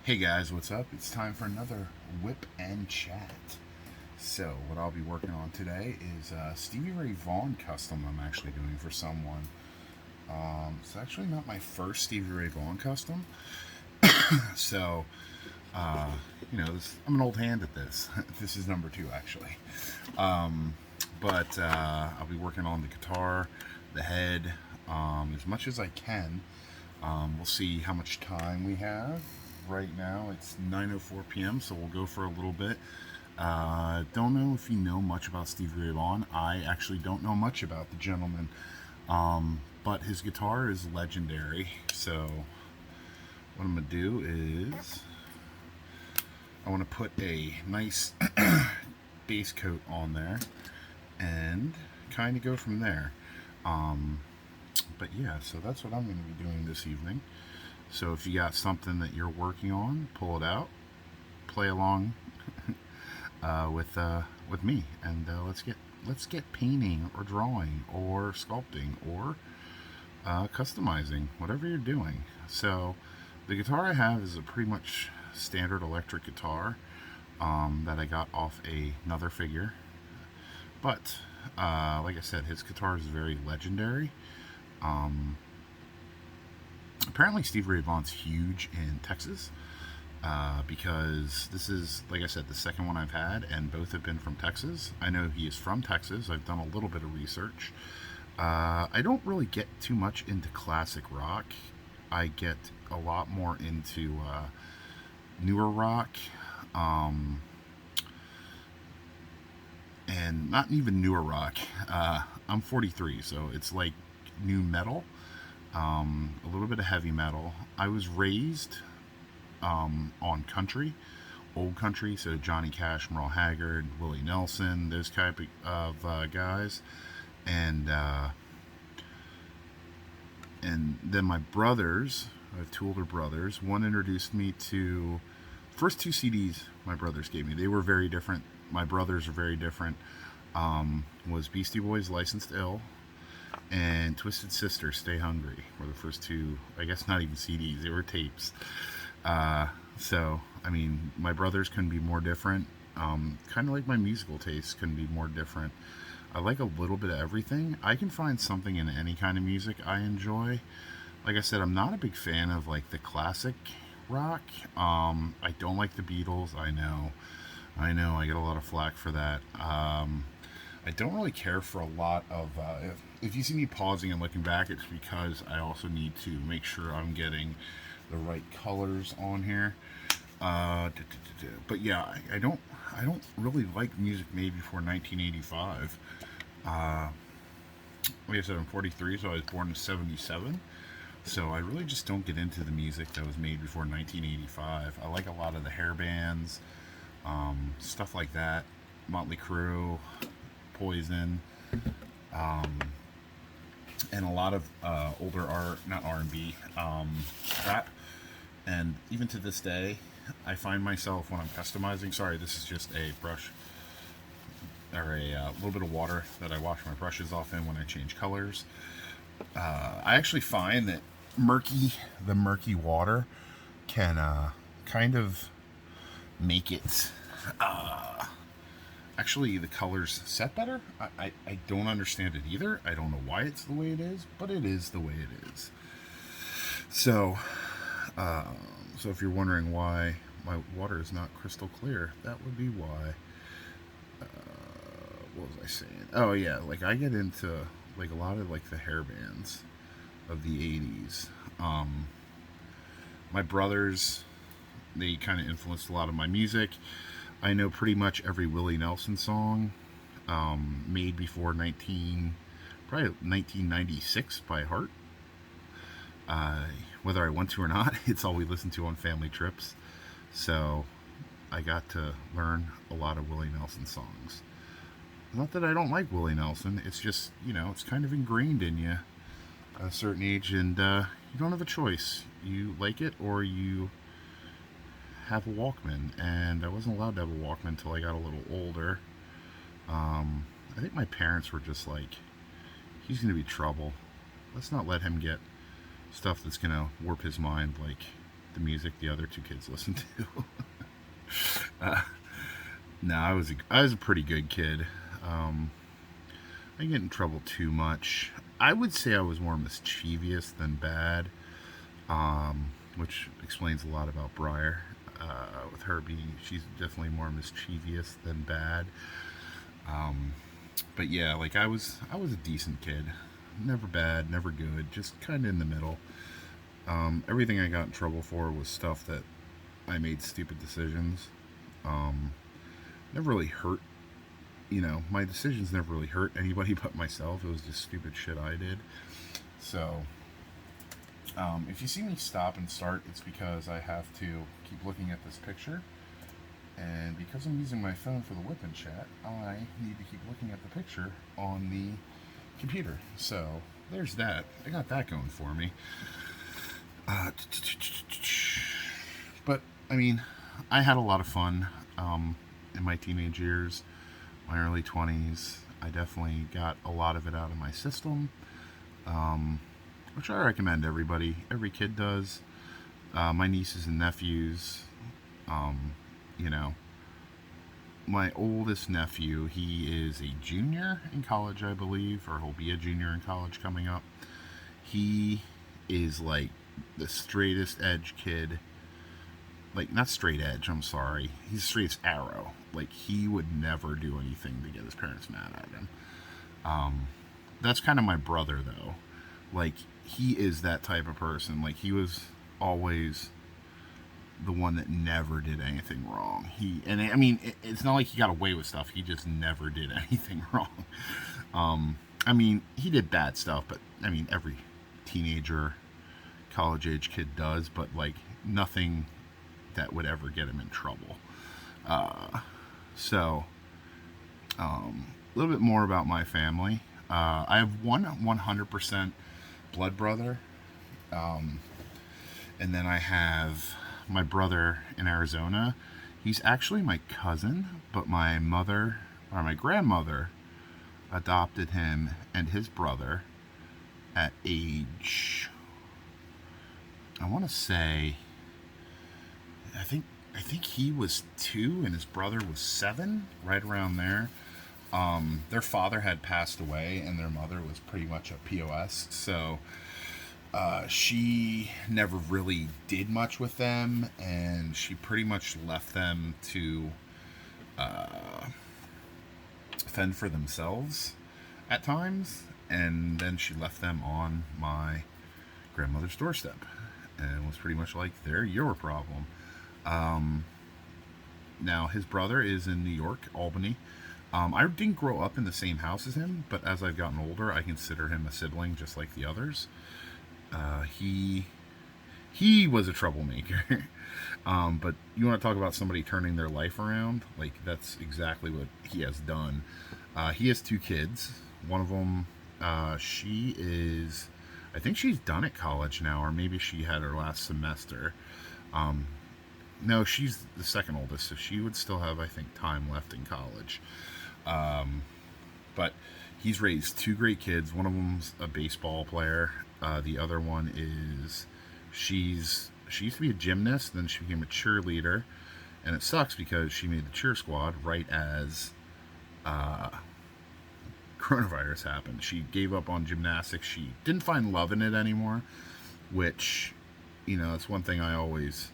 Hey guys, what's up? It's time for another Whip and Chat. So, what I'll be working on today is Stevie Ray Vaughan custom I'm actually doing for someone. It's actually not my first Stevie Ray Vaughan custom. So, uh, I'm an old hand at this. This is number two, actually. But I'll be working on the guitar, the head, as much as I can. We'll see how much time we have. Right now it's 9:04 p.m., so we'll go for a little bit. Don't know if you know much about Stevie Ray Vaughan. I actually don't know much about the gentleman, but his guitar is legendary. So what I'm gonna do is I want to put a nice base coat on there and kind of go from there. But yeah, so that's what I'm going to be doing this evening. So if you got something that you're working on, pull it out, play along with me, and let's get painting or drawing or sculpting or customizing, whatever you're doing. So the guitar I have is a pretty much standard electric guitar that I got off another figure. But like I said, his guitar is very legendary. Apparently, Stevie Ray Vaughan's huge in Texas because this is, like I said, the second one I've had, and both have been from Texas. I know he is from Texas. I've done a little bit of research. I don't really get too much into classic rock. I get a lot more into newer rock. And not even newer rock. I'm 43, so it's like new metal, a little bit of heavy metal. I was raised on country, old country, so Johnny Cash, Merle Haggard, Willie Nelson, those type of guys, and then my brothers. I have two older brothers. One introduced me to first two CDs my brothers gave me. They were very different. My brothers are very different. Was Beastie Boys' Licensed Ill and Twisted Sister Stay Hungry were the first two, I guess not even CDs, they were tapes. So, I mean, my brothers couldn't be more different. Kind of like my musical tastes couldn't be more different. I like a little bit of everything. I can find something in any kind of music I enjoy. Like I said, I'm not a big fan of like the classic rock. I don't like the Beatles, I know, I get a lot of flack for that. I don't really care for a lot of. If you see me pausing and looking back, it's because I also need to make sure I'm getting the right colors on here. But yeah, I don't really like music made before 1985. Like I said, I'm 43, so I was born in '77. So I really just don't get into the music that was made before 1985. I like a lot of the hair bands, stuff like that, Motley Crue, Poison, and a lot of older not R&B, rap. And even to this day, I find myself when I'm customizing. Sorry, this is just a brush or a little bit of water that I wash my brushes off in when I change colors. I actually find that the murky water can kind of make it actually the colors set better. I don't understand it either. I don't know why it's the way it is, but it is the way it is. So so if you're wondering why my water is not crystal clear, that would be why. What was I saying? Oh yeah, like I get into like a lot of like the hair bands of the 80s. My brothers, they kind of influenced a lot of my music. I know pretty much every Willie Nelson song made before probably 1996 by heart. Whether I want to or not, it's all we listen to on family trips. So I got to learn a lot of Willie Nelson songs. Not that I don't like Willie Nelson, it's just, it's kind of ingrained in you at a certain age, and you don't have a choice. You like it or you have a Walkman, and I wasn't allowed to have a Walkman until I got a little older. I think my parents were just like, he's going to be trouble. Let's not let him get stuff that's going to warp his mind, like the music the other two kids listened to. uh, no, I was a pretty good kid. I didn't get in trouble too much. I would say I was more mischievous than bad, which explains a lot about Briar. With her being, she's definitely more mischievous than bad. But yeah, like I was a decent kid. Never bad, never good, just kind of in the middle. Everything I got in trouble for was stuff that I made stupid decisions. Um, Never really hurt. My decisions never really hurt anybody but myself. It was just stupid shit I did. So, if you see me stop and start, it's because I have to keep looking at this picture. And because I'm using my phone for the Wip Chat, I need to keep looking at the picture on the computer. So, there's that. I got that going for me. But, I mean, I had a lot of fun in my teenage years, my early 20s. I definitely got a lot of it out of my system, which I recommend everybody. Every kid does. My nieces and nephews, you know, my oldest nephew, he is a junior in college, I believe, or he'll be a junior in college coming up. He is like the straightest edge kid. Like, not straight edge, I'm sorry. He's straight as arrow. Like, he would never do anything to get his parents mad at him. That's kind of my brother, though. Like, he is that type of person. Like, he was always the one that never did anything wrong. I mean, it's not like he got away with stuff. He just never did anything wrong. I mean, he did bad stuff, but, I mean, every teenager, college-age kid does, but, like, nothing that would ever get him in trouble. So, a little bit more about my family. I have one 100% blood brother, and then I have my brother in Arizona. He's actually my cousin, but my grandmother adopted him and his brother at age, I want to say, I think he was 2 and his brother was 7, right around there. Their father had passed away and their mother was pretty much a POS, so she never really did much with them, and she pretty much left them to fend for themselves at times, and then she left them on my grandmother's doorstep and was pretty much like, they're your problem. Now, his brother is in New York, Albany. I didn't grow up in the same house as him, but as I've gotten older, I consider him a sibling just like the others. He was a troublemaker. But you want to talk about somebody turning their life around? Like, that's exactly what he has done. He has 2 kids. One of them, she is, I think she's done at college now, or maybe she had her last semester. No, she's the second oldest, so she would still have, I think, time left in college. But he's raised 2 great kids. One of them's a baseball player. The other one is, she used to be a gymnast, then she became a cheerleader. And it sucks because she made the cheer squad right as coronavirus happened. She gave up on gymnastics. She didn't find love in it anymore, which, it's one thing I always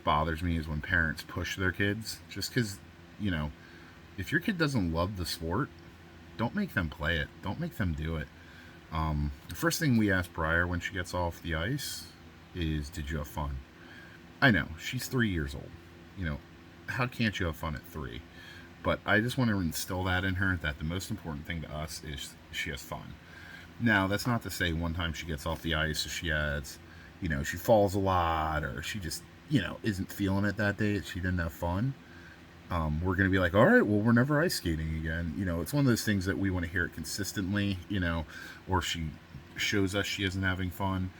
bothers me, is when parents push their kids. Just because, if your kid doesn't love the sport, don't make them play it. Don't make them do it. The first thing we ask Briar when she gets off the ice is, did you have fun? I know, she's 3 years old. How can't you have fun at 3? But I just want to instill that in her, that the most important thing to us is she has fun. Now, that's not to say one time she gets off the ice, or she has, she falls a lot, or she just, isn't feeling it that day, she didn't have fun. We're going to be like, all right, well, we're never ice skating again. It's one of those things that we want to hear it consistently, or she shows us she isn't having fun.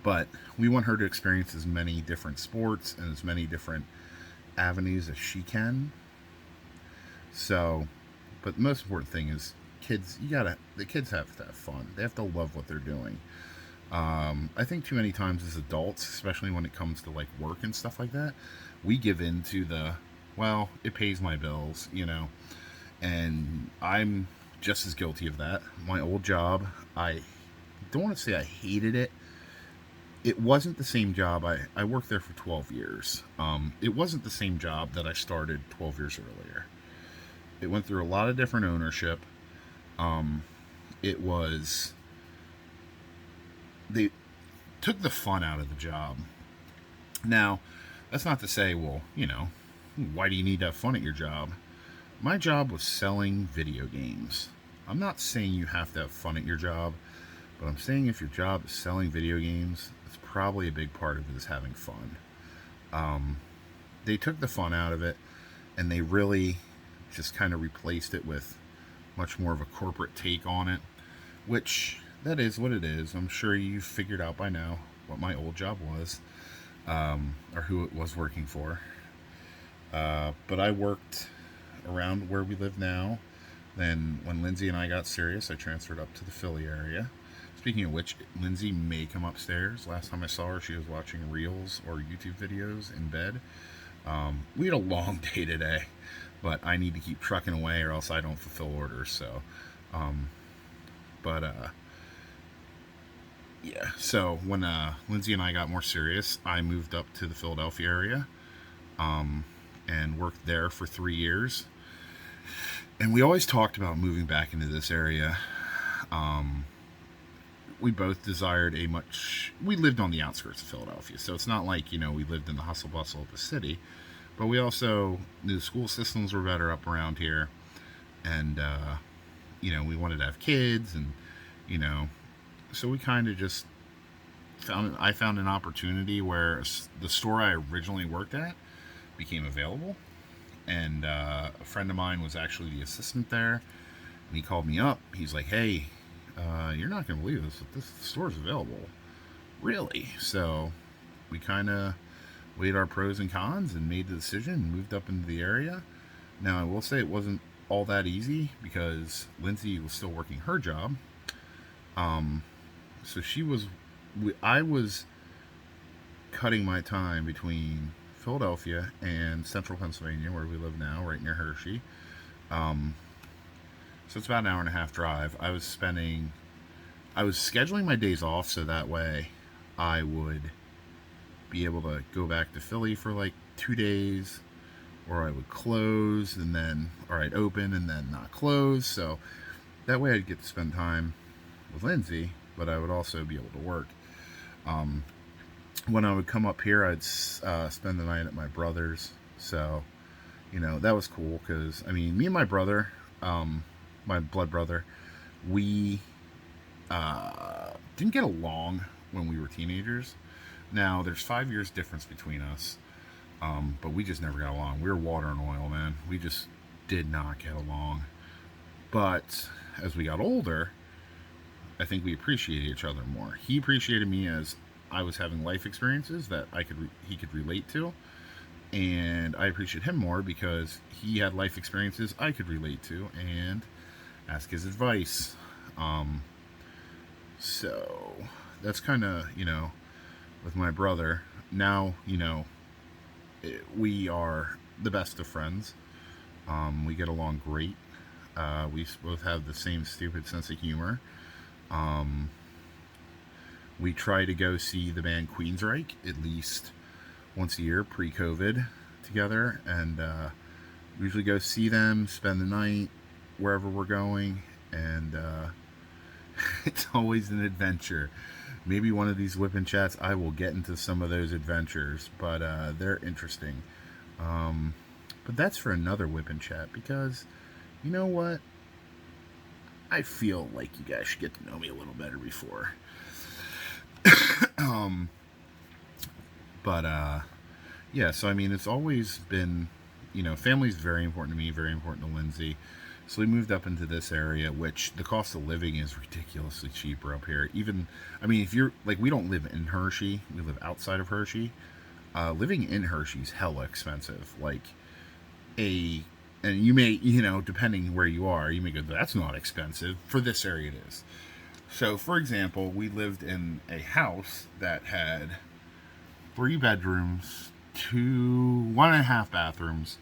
But we want her to experience as many different sports and as many different avenues as she can. So, but the most important thing is, the kids have to have fun. They have to love what they're doing. I think too many times as adults, especially when it comes to like work and stuff like that, we give in to the, well, it pays my bills, you know. And I'm just as guilty of that. My old job, I don't want to say I hated it. It wasn't the same job. I worked there for 12 years. It wasn't the same job that I started 12 years earlier. It went through a lot of different ownership. It was, they took the fun out of the job. Now, that's not to say, well, you know, why do you need to have fun at your job? My job was selling video games. I'm not saying you have to have fun at your job, but I'm saying if your job is selling video games, it's probably a big part of it is having fun. They took the fun out of it, and they really just kind of replaced it with much more of a corporate take on it, which that is what it is. I'm sure you've figured out by now what my old job was, or who it was working for. But I worked around where we live now. Then when Lindsay and I got serious, I transferred up to the Philly area. Speaking of which, Lindsay may come upstairs. Last time I saw her, she was watching reels or YouTube videos in bed. We had a long day today, but I need to keep trucking away or else I don't fulfill orders. So, but yeah. So when Lindsay and I got more serious, I moved up to the Philadelphia area, and worked there for 3 years. And we always talked about moving back into this area. We both desired a much. We lived on the outskirts of Philadelphia, so it's not like, you know, we lived in the hustle bustle of the city. But we also knew the school systems were better up around here, and you know, we wanted to have kids, and you know, so we kind of just found. I found an opportunity where the store I originally worked at became available, and a friend of mine was actually the assistant there, and he called me up. He's like, "Hey, you're not going to believe this, but this store's available." Really? So we kind of weighed our pros and cons and made the decision and moved up into the area. Now, I will say it wasn't all that easy because Lindsay was still working her job. So she was, I was cutting my time between Philadelphia and central Pennsylvania, where we live now, right near Hershey. So it's about an hour and a half drive. I was scheduling my days off so that way I would be able to go back to Philly for like 2 days, or I would close and then, or I'd open and then not close. So that way I'd get to spend time with Lindsay, but I would also be able to work. When I would come up here, I'd spend the night at my brother's. So, you know, that was cool because, I mean, me and my brother, my blood brother, we didn't get along when we were teenagers. Now, there's 5 years difference between us, but we just never got along. We were water and oil, man. We just did not get along. But as we got older, I think we appreciated each other more. He appreciated me as I was having life experiences that he could relate to, and I appreciate him more because he had life experiences I could relate to and ask his advice. So that's kind of, you know, with my brother. Now, you know, we are the best of friends. We get along great. We both have the same stupid sense of humor. We try to go see the band Queensryche at least once a year pre-COVID together, and we usually go see them, spend the night wherever we're going, and it's always an adventure. Maybe one of these Wip Chats, I will get into some of those adventures, but they're interesting. But that's for another Wip Chat because, you know what? I feel like you guys should get to know me a little better before. But yeah, so I mean, it's always been, you know, family's very important to me, very important to Lindsay. So we moved up into this area, which the cost of living is ridiculously cheaper up here. Even, I mean, if you're like, we don't live in Hershey, we live outside of Hershey. Living in Hershey is hella expensive. Like and you may, you know, depending where you are, you may go, that's not expensive. For this area, it is. So, for example, we lived in a house that had 3 bedrooms, two, 1.5 bathrooms.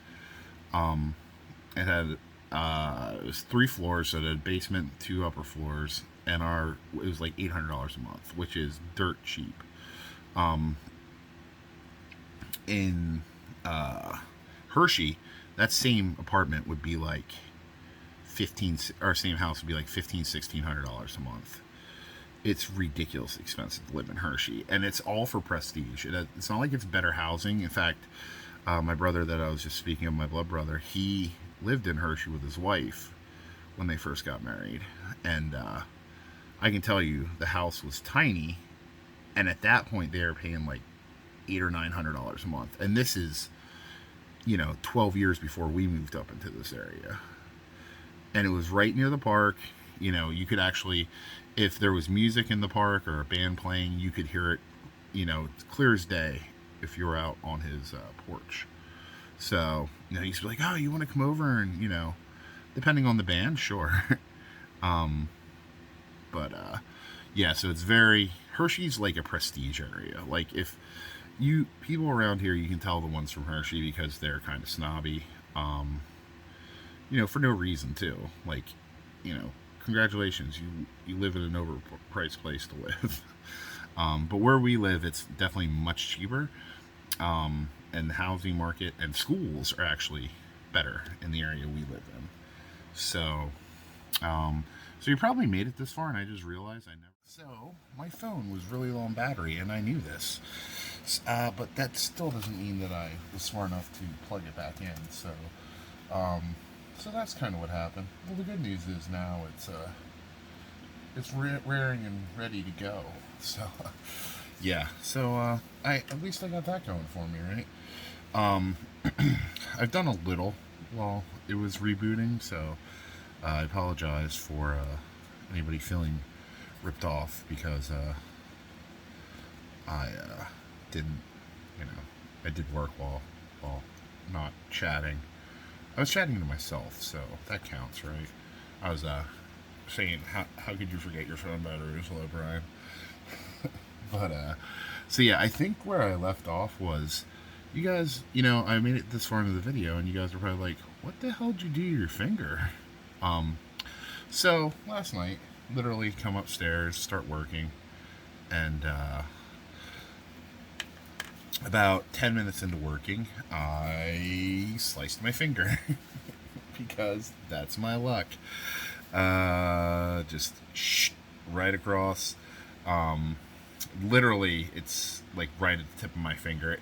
Um, it had it was 3 floors, so it had a basement, 2 upper floors, and it was like $800 a month, which is dirt cheap. Um, in Hershey, that same apartment would be like 15, or same house would be like 1,500 to $1,600 a month. It's ridiculously expensive to live in Hershey, and it's all for prestige. It's not like it's better housing. In fact, my brother that I was just speaking of, my blood brother, he lived in Hershey with his wife when they first got married, and I can tell you the house was tiny, and at that point they were paying like $800 or $900 a month, and this is 12 years before we moved up into this area, and it was right near the park. You could actually, if there was music in the park or a band playing, you could hear it, clear as day if you were out on his porch. So, he used to be like, oh, you want to come over? And, depending on the band, sure. um, but, yeah, so Hershey's like a prestige area. Like, if people around here, you can tell the ones from Hershey because they're kind of snobby, for no reason, too. Like, congratulations, you live in an overpriced place to live. But where we live, it's definitely much cheaper. And the housing market and schools are actually better in the area we live in. So, so you probably made it this far, and I just realized I never. So my phone was really low on battery, and I knew this. But that still doesn't mean that I was smart enough to plug it back in. So that's kind of what happened. Well, the good news is now it's rearing and ready to go. So yeah. So at least I got that going for me, right? I've done a little while it was rebooting, so I apologize for anybody feeling ripped off because I didn't, I did work while not chatting. I was chatting to myself, so that counts, right? I was saying, how could you forget your phone battery was low, Brian? But so yeah, I think where I left off was, you guys, I made it this far into the video, and you guys were probably like, what the hell did you do to your finger? So last night, literally come upstairs, start working, and about 10 minutes into working, I sliced my finger because that's my luck. Just right across. Literally, it's like right at the tip of my finger.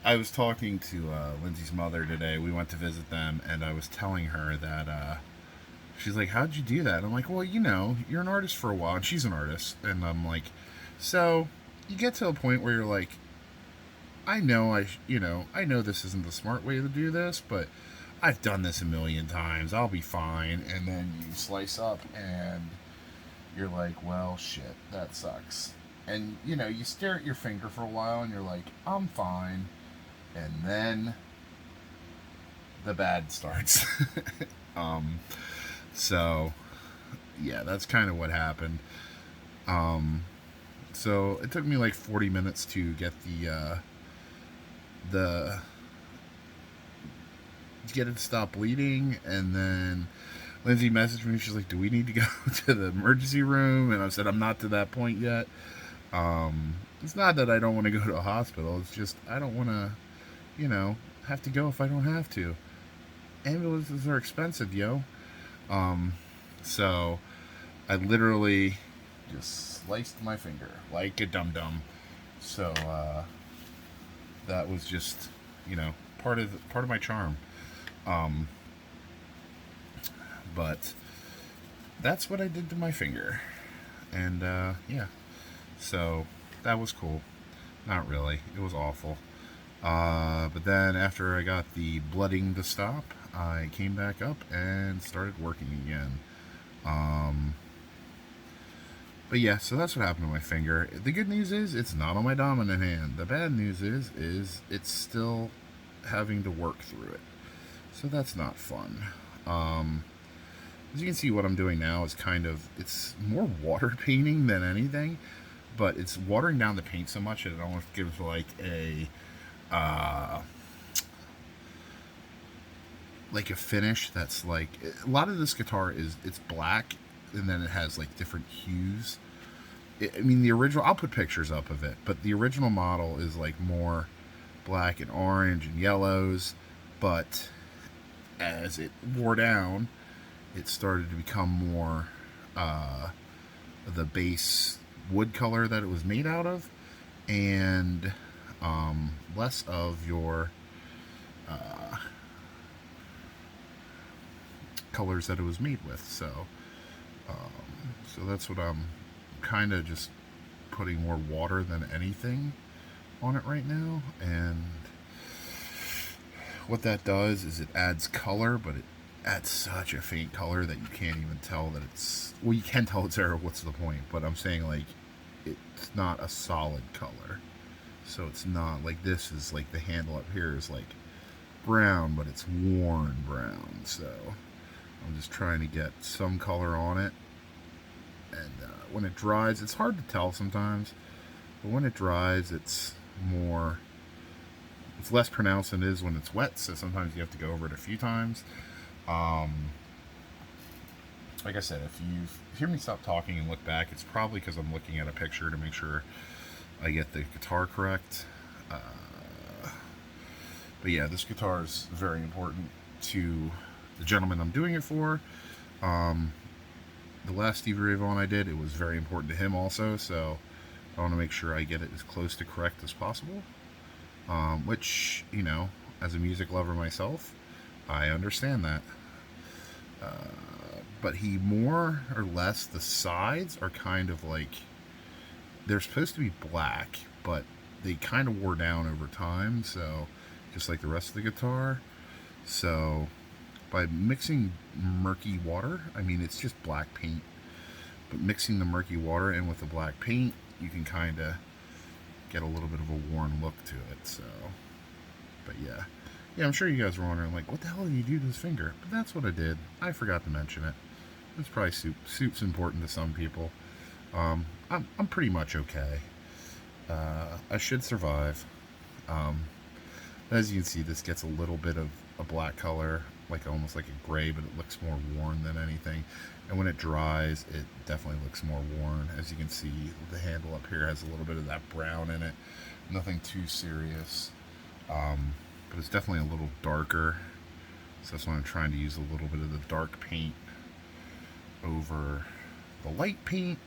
I was talking to Lindsay's mother today. We went to visit them, and I was telling her that she's like, how'd you do that? And I'm like, well, you're an artist for a while, and she's an artist. And I'm like, so you get to a point where you're like, I know this isn't the smart way to do this, but I've done this a million times. I'll be fine. And then you slice up, and you're like, well, shit, that sucks. And, you stare at your finger for a while, and you're like, I'm fine. And then the bad starts. So, yeah, that's kind of what happened. So it took me like 40 minutes to get to get it to stop bleeding, and then Lindsay messaged me. She's like, do we need to go to the emergency room? And I said, I'm not to that point yet. It's not that I don't want to go to a hospital. It's just I don't want to, have to go if I don't have to. Ambulances are expensive, yo. So I literally just sliced my finger like a dum-dum. So that was just, part of my charm. But that's what I did to my finger. And yeah. So that was cool. Not really. It was awful. But then after I got the blooding to stop, I came back up and started working again. But yeah, so that's what happened to my finger. The good news is it's not on my dominant hand. The bad news is it's still having to work through it. So that's not fun. As you can see, what I'm doing now is kind of, it's more water painting than anything, but it's watering down the paint so much that it almost gives like a finish that's like, a lot of this guitar is, it's black and then it has like different hues. I mean, the original, I'll put pictures up of it, but the original model is like more black and orange and yellows, but as it wore down, it started to become more the base wood color that it was made out of, and less of your colors that it was made with. So that's what I'm kind of just putting more water than anything on it right now. And what that does is it adds color, but it adds such a faint color that you can't even tell that it's, well, you can tell it's there. What's the point? But I'm saying, like, it's not a solid color. So it's not like, this is like, the handle up here is like brown, but it's worn brown. So I'm just trying to get some color on it. And when it dries, it's hard to tell sometimes, but when it dries, it's less pronounced than it is when it's wet, so sometimes you have to go over it a few times. Like I said, if you hear me stop talking and look back, it's probably because I'm looking at a picture to make sure I get the guitar correct. But yeah, this guitar is very important to the gentleman I'm doing it for. The last Stevie Ray Vaughan I did, it was very important to him also, so I want to make sure I get it as close to correct as possible. Which, you know, as a music lover myself, I understand that. But he more or less, the sides are kind of like, they're supposed to be black, but they kind of wore down over time, so just like the rest of the guitar. So by mixing murky water, I mean, it's just black paint, but mixing the murky water in with the black paint, you can kind of get a little bit of a worn look to it. So, but yeah, I'm sure you guys were wondering, like, what the hell did you do to his finger? But that's what I did. I forgot to mention it. It's probably soup's important to some people. I'm pretty much okay. I should survive. As you can see, this gets a little bit of a black color, like almost like a gray, but it looks more worn than anything. And when it dries, it definitely looks more worn. As you can see, the handle up here has a little bit of that brown in it. Nothing too serious, but it's definitely a little darker. So that's why I'm trying to use a little bit of the dark paint over the light paint,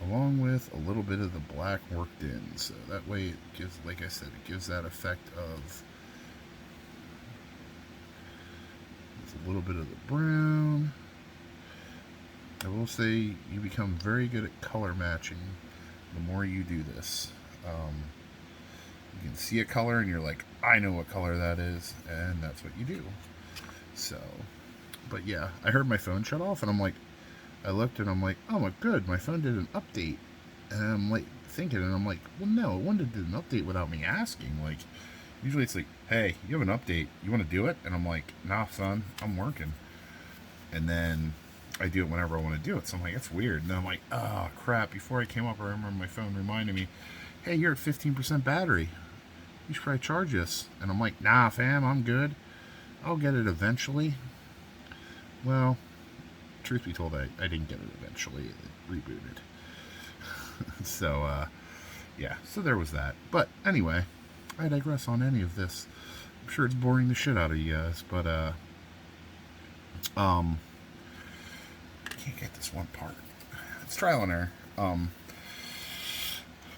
along with a little bit of the black worked in. So that way it gives, like I said, it gives that effect of a little bit of the brown. I will say you become very good at color matching the more you do this. You can see a color and you're like, I know what color that is, and that's what you do. So, but yeah, I heard my phone shut off, and I'm like, I looked and I'm like, oh my good, my phone did an update. And I'm like thinking, and I'm like, well, no, it wouldn't have did an update without me asking. Like, usually it's like, hey, you have an update, you want to do it? And I'm like, nah, son, I'm working. And then I do it whenever I want to do it. So I'm like, that's weird. And then I'm like, oh crap, before I came up, I remember my phone reminded me, hey, you're at 15% battery, you should probably charge this. And I'm like, nah, fam, I'm good, I'll get it eventually. Well, truth be told, I didn't get it eventually. It rebooted. So, yeah, so there was that. But anyway, I digress on any of this. I'm sure it's boring the shit out of you guys, but, I can't get this one part. It's trial and error.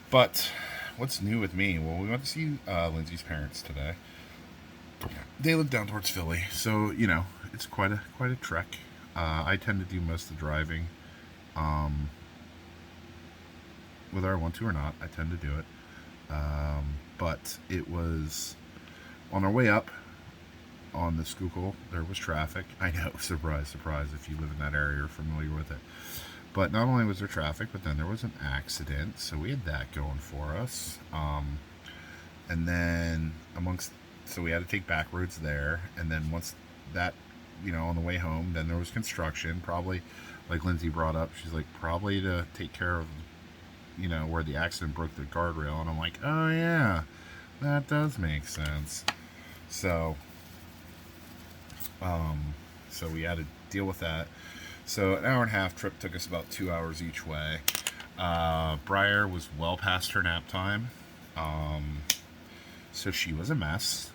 But what's new with me? Well, we went to see Lindsay's parents today. They live down towards Philly, so, you know, it's quite a trek. I tend to do most of the driving. Whether I want to or not, I tend to do it. But it was on our way up on the Schuylkill, there was traffic. I know, surprise, surprise, if you live in that area or familiar with it. But not only was there traffic, but then there was an accident, so we had that going for us. And then so we had to take back roads there, and then once that on the way home. Then there was construction, probably like Lindsay brought up. She's like, probably to take care of, where the accident broke the guardrail. And I'm like, oh yeah, that does make sense. So, so we had to deal with that. So an hour and a half trip took us about 2 hours each way. Briar was well past her nap time. So she was a mess.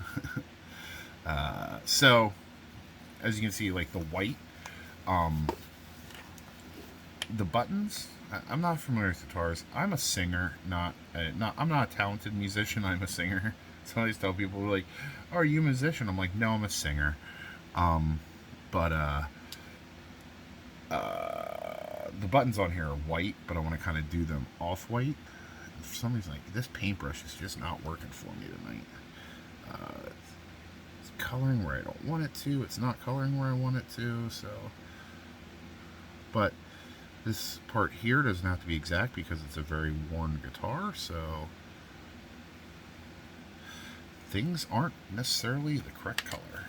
So as you can see, like the white, the buttons. I'm not familiar with guitars. I'm a singer, I'm not a talented musician. I'm a singer. So I always tell people, like, oh, "Are you a musician?" I'm like, "No, I'm a singer." But the buttons on here are white, but I want to kind of do them off white. For some reason, like this paintbrush is just not working for me tonight. It's coloring where I don't want it to. It's not coloring where I want it to. So, but this part here doesn't have to be exact because it's a very worn guitar. So things aren't necessarily the correct color.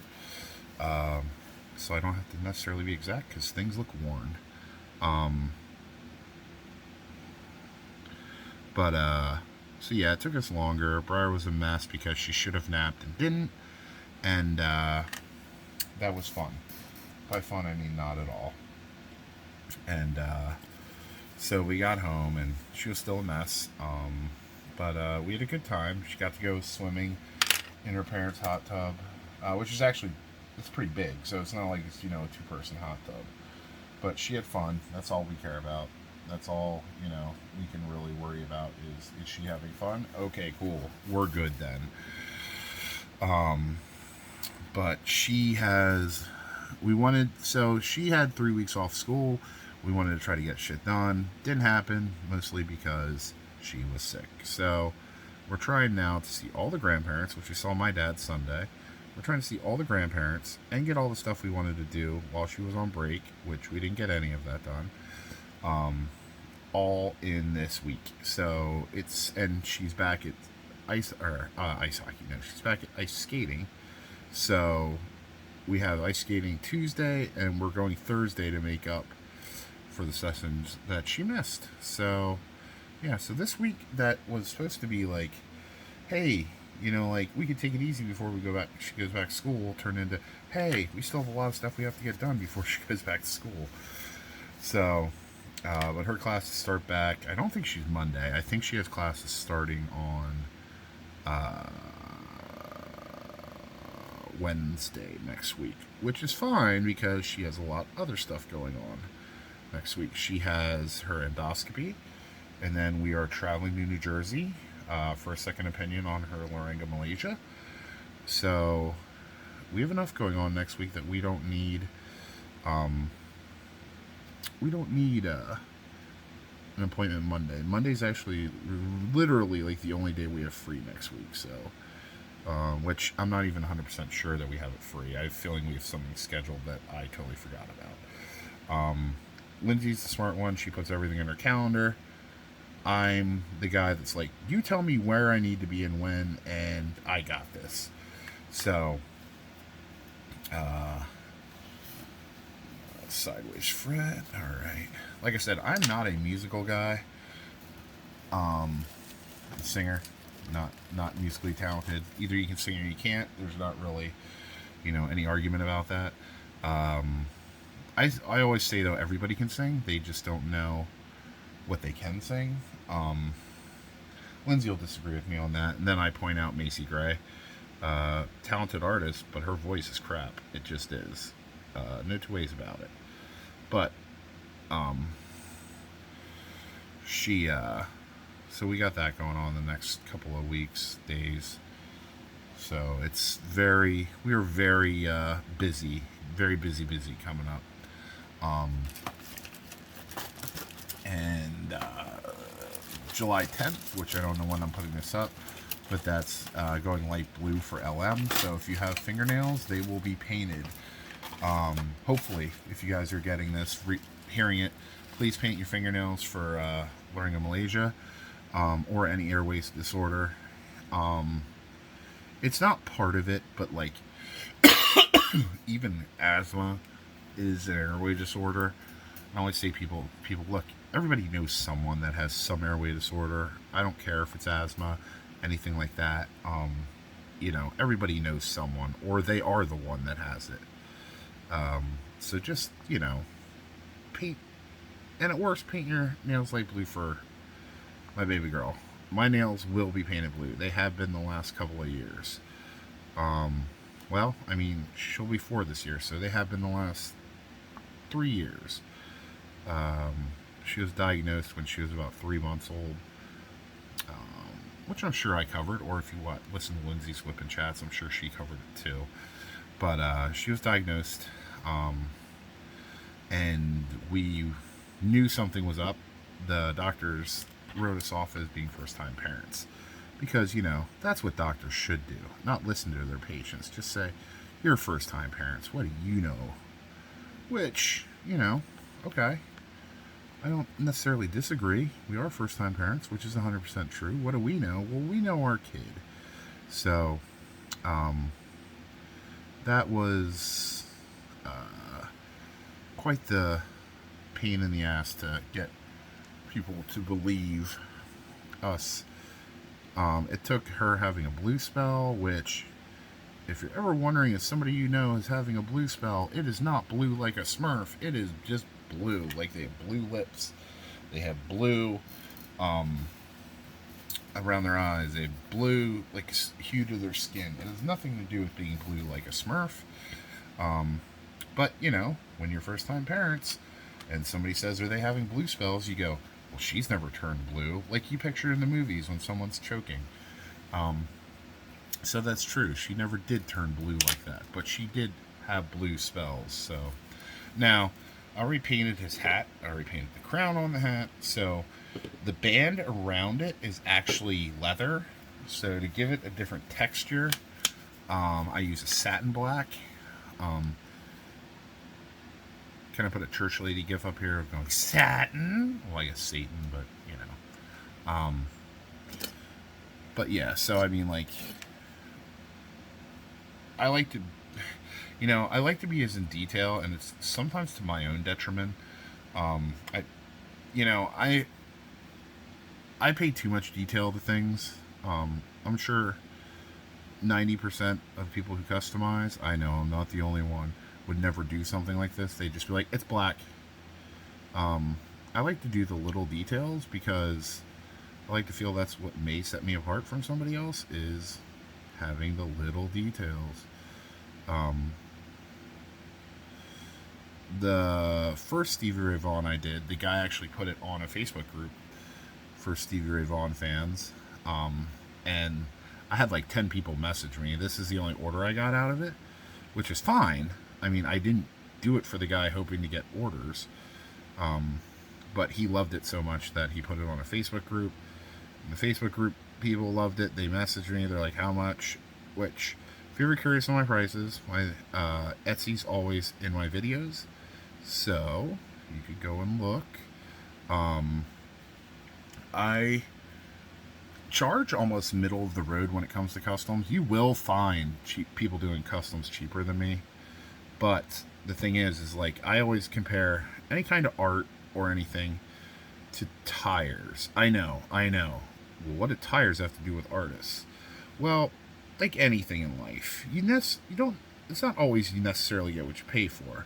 So I don't have to necessarily be exact because things look worn. So yeah, it took us longer. Briar was a mess because she should have napped and didn't. And that was fun. By fun, I mean not at all. And so we got home and she was still a mess. But we had a good time. She got to go swimming in her parents' hot tub, which is actually, it's pretty big. So it's not like it's, a two-person hot tub. But she had fun. That's all we care about. That's all, we can really worry about is she having fun? Okay, cool. We're good then. But she had 3 weeks off school. We wanted to try to get shit done. Didn't happen, mostly because she was sick. So we're trying now to see all the grandparents, which we saw my dad Sunday. We're trying to see all the grandparents and get all the stuff we wanted to do while she was on break, which we didn't get any of that done. All in this week. So she's back at ice hockey. No, she's back at ice skating. So we have ice skating Tuesday, and we're going Thursday to make up for the sessions that she missed. So yeah, so this week that was supposed to be like, hey, like we could take it easy before we go back. She goes back to school. Turned into, hey, we still have a lot of stuff we have to get done before she goes back to school. So, but her classes start back. I don't think she's Monday. I think she has classes starting on Wednesday next week, which is fine because she has a lot of other stuff going on next week. She has her endoscopy, and then we are traveling to New Jersey for a second opinion on her laryngomalacia. So we have enough going on next week that we don't need an appointment Monday. Monday's actually literally like the only day we have free next week. So which I'm not even 100% sure that we have it free. I have a feeling we have something scheduled that I totally forgot about. Lindsay's the smart one. She puts everything in her calendar. I'm the guy that's like, you tell me where I need to be and when, and I got this. So, sideways fret. All right. Like I said, I'm not a musical guy. Singer, not musically talented. Either you can sing or you can't. There's not really, any argument about that. I always say though, everybody can sing. They just don't know what they can sing. Lindsay will disagree with me on that, and then I point out Macy Gray, talented artist, but her voice is crap. It just is. No two ways about it. But so we got that going on the next couple of weeks, days. So we are very busy coming up. And July 10th, which I don't know when I'm putting this up, but that's going light blue for LM. So if you have fingernails, they will be painted. Hopefully, if you guys are getting this, hearing it, please paint your fingernails for laryngomalacia or any airways disorder. It's not part of it, but like even asthma is an airway disorder. I always say people look. Everybody knows someone that has some airway disorder. I don't care if it's asthma, anything like that. Everybody knows someone, or they are the one that has it. So just paint, and at worst, paint your nails light blue for my baby girl. My nails will be painted blue. They have been the last couple of years. Well, I mean, she'll be 4 this year, so they have been the last 3 years. She was diagnosed when she was about 3 months old, which I'm sure I covered, or if you listen to Lindsay's Wip Chats, I'm sure she covered it too. But she was diagnosed, and we knew something was up. The doctors wrote us off as being first-time parents. Because, that's what doctors should do. Not listen to their patients. Just say, you're first-time parents. What do you know? Which, okay. I don't necessarily disagree. We are first-time parents, which is 100% true. What do we know? Well, we know our kid. So, that was quite the pain in the ass to get people to believe us. It took her having a blue spell, which, if you're ever wondering if somebody you know is having a blue spell, it is not blue like a Smurf. It is just blue. Like, they have blue lips. They have blue around their eyes. They have blue, like, hue to their skin. It has nothing to do with being blue like a Smurf. But, when you're first-time parents and somebody says, are they having blue spells, you go, well, she's never turned blue, like you picture in the movies when someone's choking. So that's true. She never did turn blue like that, but she did have blue spells. So now, I repainted his hat. I repainted the crown on the hat. So the band around it is actually leather. So to give it a different texture, I use a satin black. Kind of put a church lady gif up here of going satin. Well, I guess Satan, but but yeah. So I mean, like, I like to, I like to be as in detail, and it's sometimes to my own detriment. I pay too much detail to things. I'm sure 90% of people who customize, I know I'm not the only one, would never do something like this. They'd just be like, it's black. I like to do the little details because I like to feel that's what may set me apart from somebody else, is having the little details. The first Stevie Ray Vaughan I did, the guy actually put it on a Facebook group for Stevie Ray Vaughan fans. And I had like 10 people message me. This is the only order I got out of it, which is fine. I mean, I didn't do it for the guy hoping to get orders. But he loved it so much that he put it on a Facebook group. And the Facebook group people loved it. They messaged me. They're like, how much? Which, if you're ever curious on my prices, my Etsy's always in my videos. So, you could go and look. I charge almost middle of the road when it comes to customs. You will find people doing customs cheaper than me. But the thing is like, I always compare any kind of art or anything to tires. I know. Well, what do tires have to do with artists? Well, like anything in life, it's not always you necessarily get what you pay for.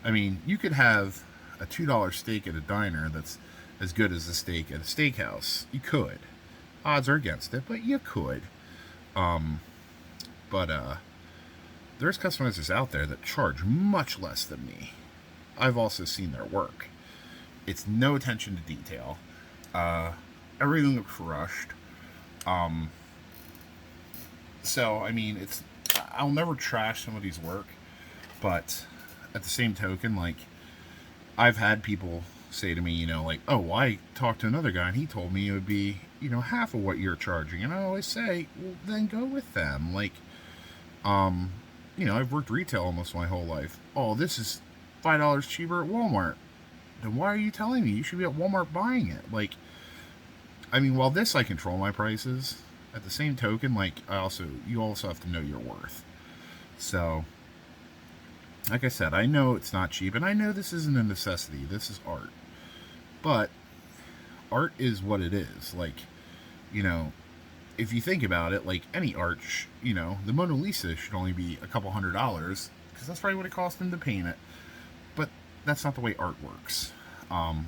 I mean, you could have a $2 steak at a diner that's as good as a steak at a steakhouse. You could. Odds are against it, but you could. There's customizers out there that charge much less than me. I've also seen their work. It's no attention to detail. Everything looks rushed. So, I mean, I'll never trash somebody's work, but at the same token, like, I've had people say to me, like, oh, well, I talked to another guy and he told me it would be, half of what you're charging. And I always say, well, then go with them. Like, I've worked retail almost my whole life. Oh, this is $5 cheaper at Walmart. Then why are you telling me? You should be at Walmart buying it. Like, I mean, while I control my prices, at the same token, like, you also have to know your worth. So, like I said, I know it's not cheap, and I know this isn't a necessity. This is art. But art is what it is. Like, you know, if you think about it, like any art, the Mona Lisa should only be a couple $100 because that's probably what it cost them to paint it. But that's not the way art works. Um,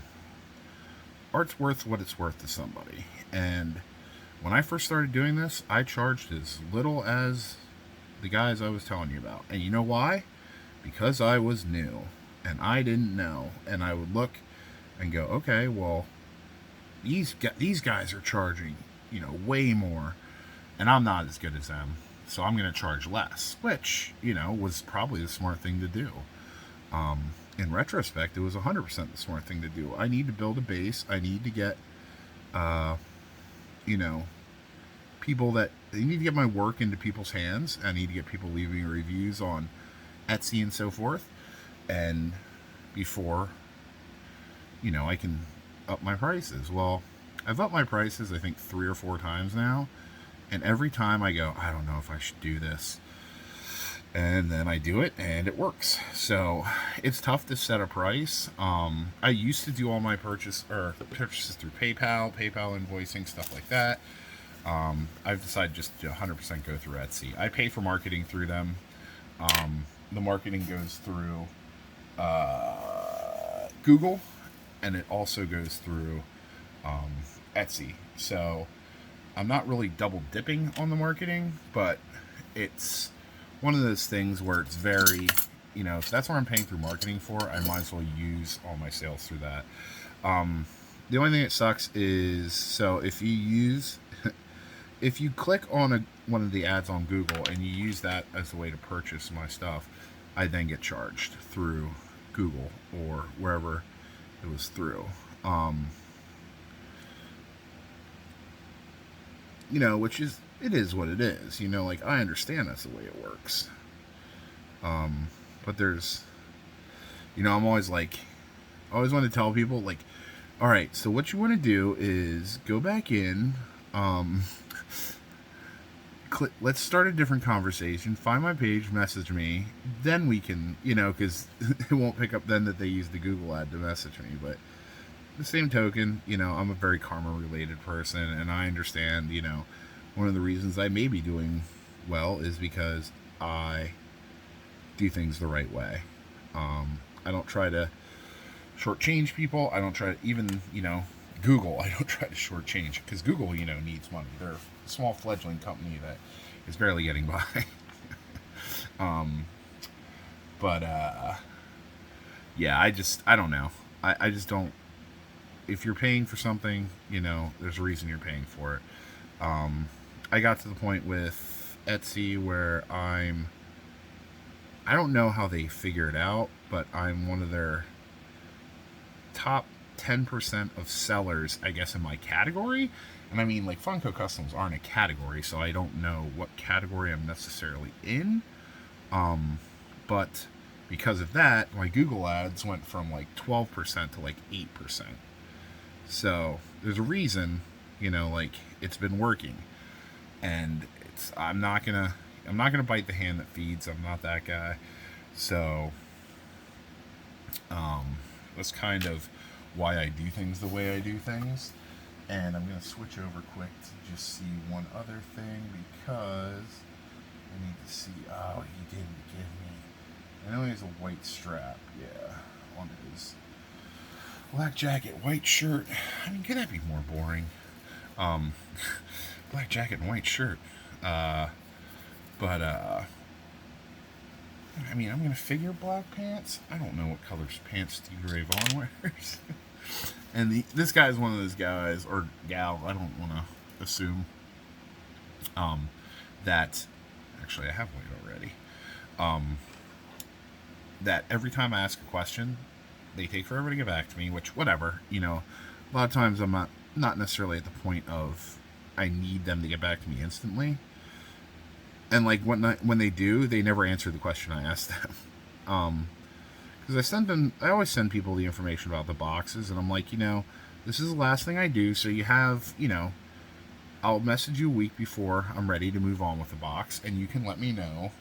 Art's worth what it's worth to somebody. And when I first started doing this, I charged as little as the guys I was telling you about. And you know why? Because I was new and I didn't know. And I would look and go, okay, well, these guys are charging, way more, and I'm not as good as them, so I'm going to charge less, which, was probably the smart thing to do. In retrospect, it was 100% the smart thing to do. I need to build a base. I need to get, you know, people that I need to get my work into people's hands. I need to get people leaving reviews on Etsy and so forth, and before, I can up my prices. Well, I've upped my prices I think 3 or 4 times now, and every time I go, I don't know if I should do this, and then I do it and it works. So it's tough to set a price. I used to do all my purchases through PayPal invoicing, stuff like that. I've decided just to 100% go through Etsy. I pay for marketing through them. The marketing goes through Google, and it also goes through Etsy. So I'm not really double dipping on the marketing, but it's one of those things where it's very, if that's what I'm paying through marketing for, I might as well use all my sales through that. The only thing that sucks is, so if you click on one of the ads on Google and you use that as a way to purchase my stuff, I then get charged through Google or wherever it was through. Which is what it is. Like, I understand that's the way it works. But there's, I'm always like, I always want to tell people, like, all right, so what you want to do is go back in, let's start a different conversation, find my page, message me, then we can, because it won't pick up then that they use the Google ad to message me. But the same token, I'm a very karma related person, and I understand, one of the reasons I may be doing well is because I do things the right way. I don't try to shortchange people. I don't try to even, Google, I don't try to shortchange, because Google, needs money. They're a small fledgling company that is barely getting by. Yeah, I don't know. I just don't. If you're paying for something, there's a reason you're paying for it. I got to the point with Etsy where I don't know how they figure it out, but I'm one of their top 10% of sellers, I guess, in my category. And I mean, like, Funko Customs aren't a category, so I don't know what category I'm necessarily in. But because of that, my Google ads went from like 12% to like 8%. So there's a reason, like, it's been working. And I'm not gonna bite the hand that feeds. I'm not that guy. So that's kind of why I do things the way I do things. And I'm gonna switch over quick to just see one other thing, because I need to see. Oh, he didn't give me. I know he has a white strap. Yeah, on his black jacket, white shirt. I mean, could that be more boring? Black jacket and white shirt. I mean, I'm gonna figure black pants. I don't know what colors pants Stevie Ray Vaughan wears. And this guy is one of those guys, or gal, I don't want to assume, that, actually I have white already, that every time I ask a question, they take forever to get back to me, which, whatever, a lot of times I'm not necessarily at the point of I need them to get back to me instantly. And, like, when they do, they never answer the question I asked them. Because I always send people the information about the boxes, and I'm like, this is the last thing I do, so you have, I'll message you a week before I'm ready to move on with the box, and you can let me know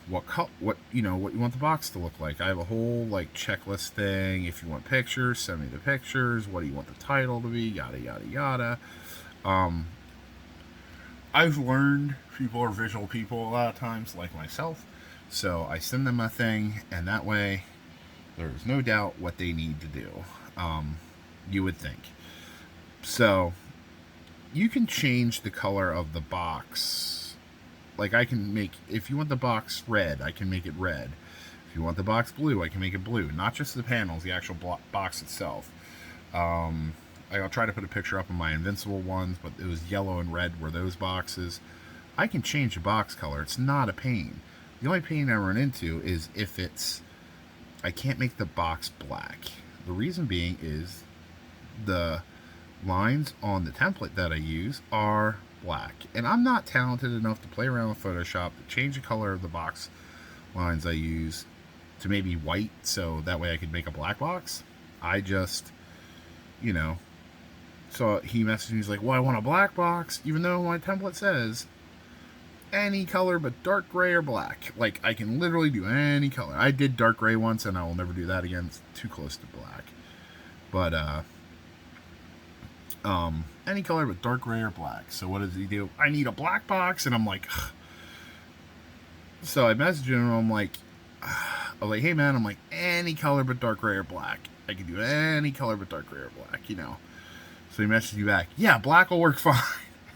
what what you want the box to look like. I have a whole like checklist thing. If you want pictures, send me the pictures. What do you want the title to be? Yada yada yada. Um, I've learned people are visual people a lot of times, like myself. So I send them a thing, and that way there's no doubt what they need to do. You would think. So you can change the color of the box. Like I can make, if you want the box red, I can make it red. If you want the box blue, I can make it blue. Not just the panels, the actual box itself. I'll try to put a picture up of my Invincible ones, but it was yellow and red were those boxes. I can change the box color. It's not a pain. The only pain I run into is if I can't make the box black. The reason being is the lines on the template that I use are black. And I'm not talented enough to play around with Photoshop to change the color of the box lines I use to maybe white so that way I could make a black box. I just, so he messaged me, he's like, well, I want a black box, even though my template says any color but dark gray or black. Like, I can literally do any color. I did dark gray once, and I will never do that again. It's too close to black. But, any color but dark gray or black. So what does he do? I need a black box, and I'm like, ugh. So I messaged him, and I'm like, hey, man, I'm like, any color but dark gray or black. I can do any color but dark gray or black, So he messaged me back, yeah, black will work fine.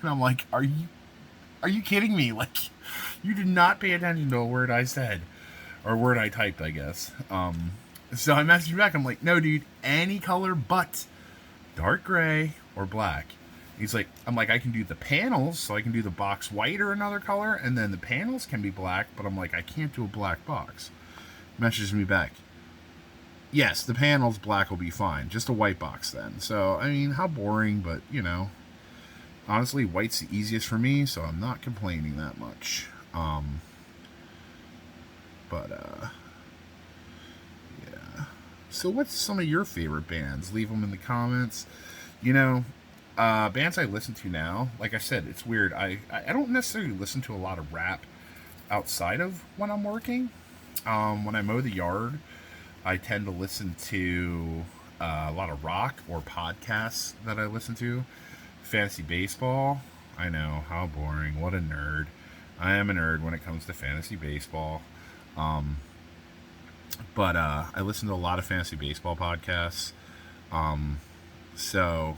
And I'm like, are you kidding me? Like, you did not pay attention to a word I said. Or a word I typed, I guess. So I messaged you back. I'm like, no, dude, any color but dark gray or black. He's like, I can do the panels, so I can do the box white or another color, and then the panels can be black, but I'm like, I can't do a black box. Messages me back, yes, the panels black will be fine, just a white box then. So, I mean, how boring, but, honestly, white's the easiest for me, so I'm not complaining that much. Yeah. So what's some of your favorite bands? Leave them in the comments. Bands I listen to now, like I said, it's weird. I don't necessarily listen to a lot of rap outside of when I'm working. When I mow the yard, I tend to listen to a lot of rock or podcasts that I listen to. Fantasy baseball. I know, how boring. What a nerd. I am a nerd when it comes to fantasy baseball. But I listen to a lot of fantasy baseball podcasts. So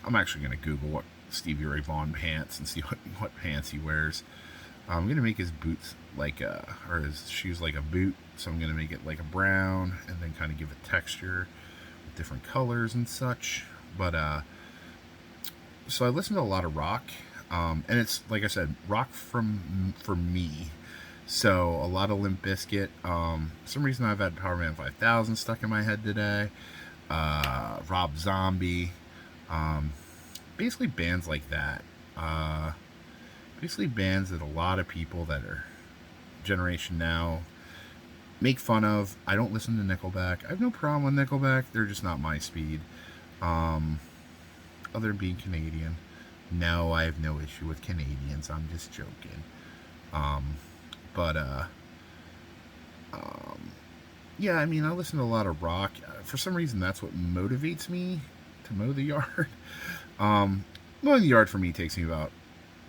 I'm actually going to Google what Stevie Ray Vaughan pants and see what pants he wears. I'm going to make his boots or his shoes like a boot. So I'm going to make it like a brown and then kind of give it texture with different colors and such. But, so I listen to a lot of rock. And it's, like I said, rock for me. So a lot of Limp Bizkit. For some reason I've had Power Man 5000 stuck in my head today. Rob Zombie. Basically bands like that. Basically bands that a lot of people that are generation now make fun of. I don't listen to Nickelback. I have no problem with Nickelback. They're just not my speed. Other than being Canadian. No, I have no issue with Canadians. I'm just joking. Yeah, I mean, I listen to a lot of rock. For some reason, that's what motivates me to mow the yard. Mowing the yard for me takes me about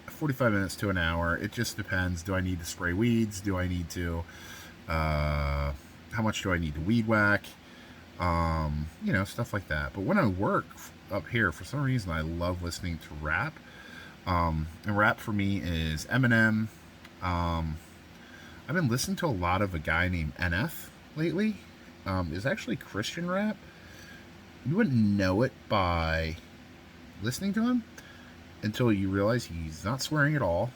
45 minutes to an hour. It just depends. Do I need to spray weeds? Do I need to, how much do I need to weed whack? Stuff like that. But when I work up here, for some reason, I love listening to rap. And rap for me is Eminem. I've been listening to a lot of a guy named NF lately. It's actually Christian rap. You wouldn't know it by listening to him until you realize he's not swearing at all.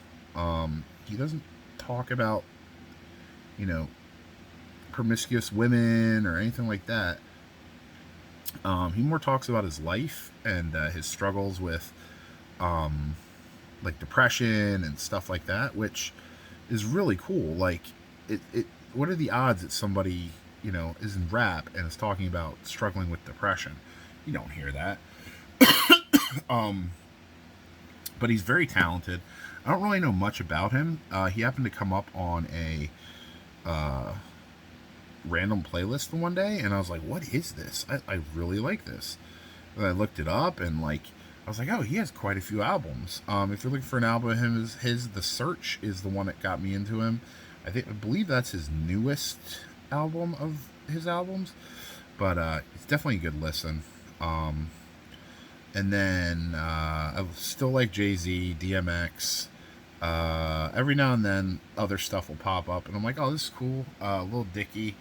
He doesn't talk about, promiscuous women or anything like that. He more talks about his life and his struggles with depression and stuff like that, which is really cool. Like, what are the odds that somebody, is in rap and is talking about struggling with depression? You don't hear that. But he's very talented. I don't really know much about him. He happened to come up on a random playlist one day, and I was like, "What is this? I really like this." And I looked it up, and like, I was like, "Oh, he has quite a few albums." If you're looking for an album of him, his The Search is the one that got me into him. I believe that's his newest album of his albums, but it's definitely a good listen. Um, and then I still like Jay Z, DMX. Every now and then, other stuff will pop up, and I'm like, "Oh, this is cool." Lil Dicky,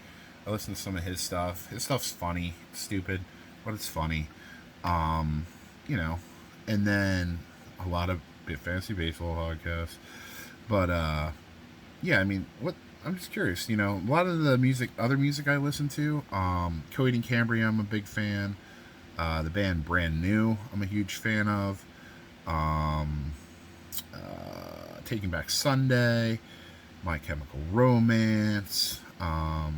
I listen to some of his stuff. His stuff's funny, stupid, but it's funny. Um, you know, and then a lot of fantasy baseball podcasts. But yeah, I mean, what I'm just curious. A lot of the other music I listen to. Coheed and Cambria, I'm a big fan. The band Brand New, I'm a huge fan of. Um, Taking Back Sunday, My Chemical Romance. I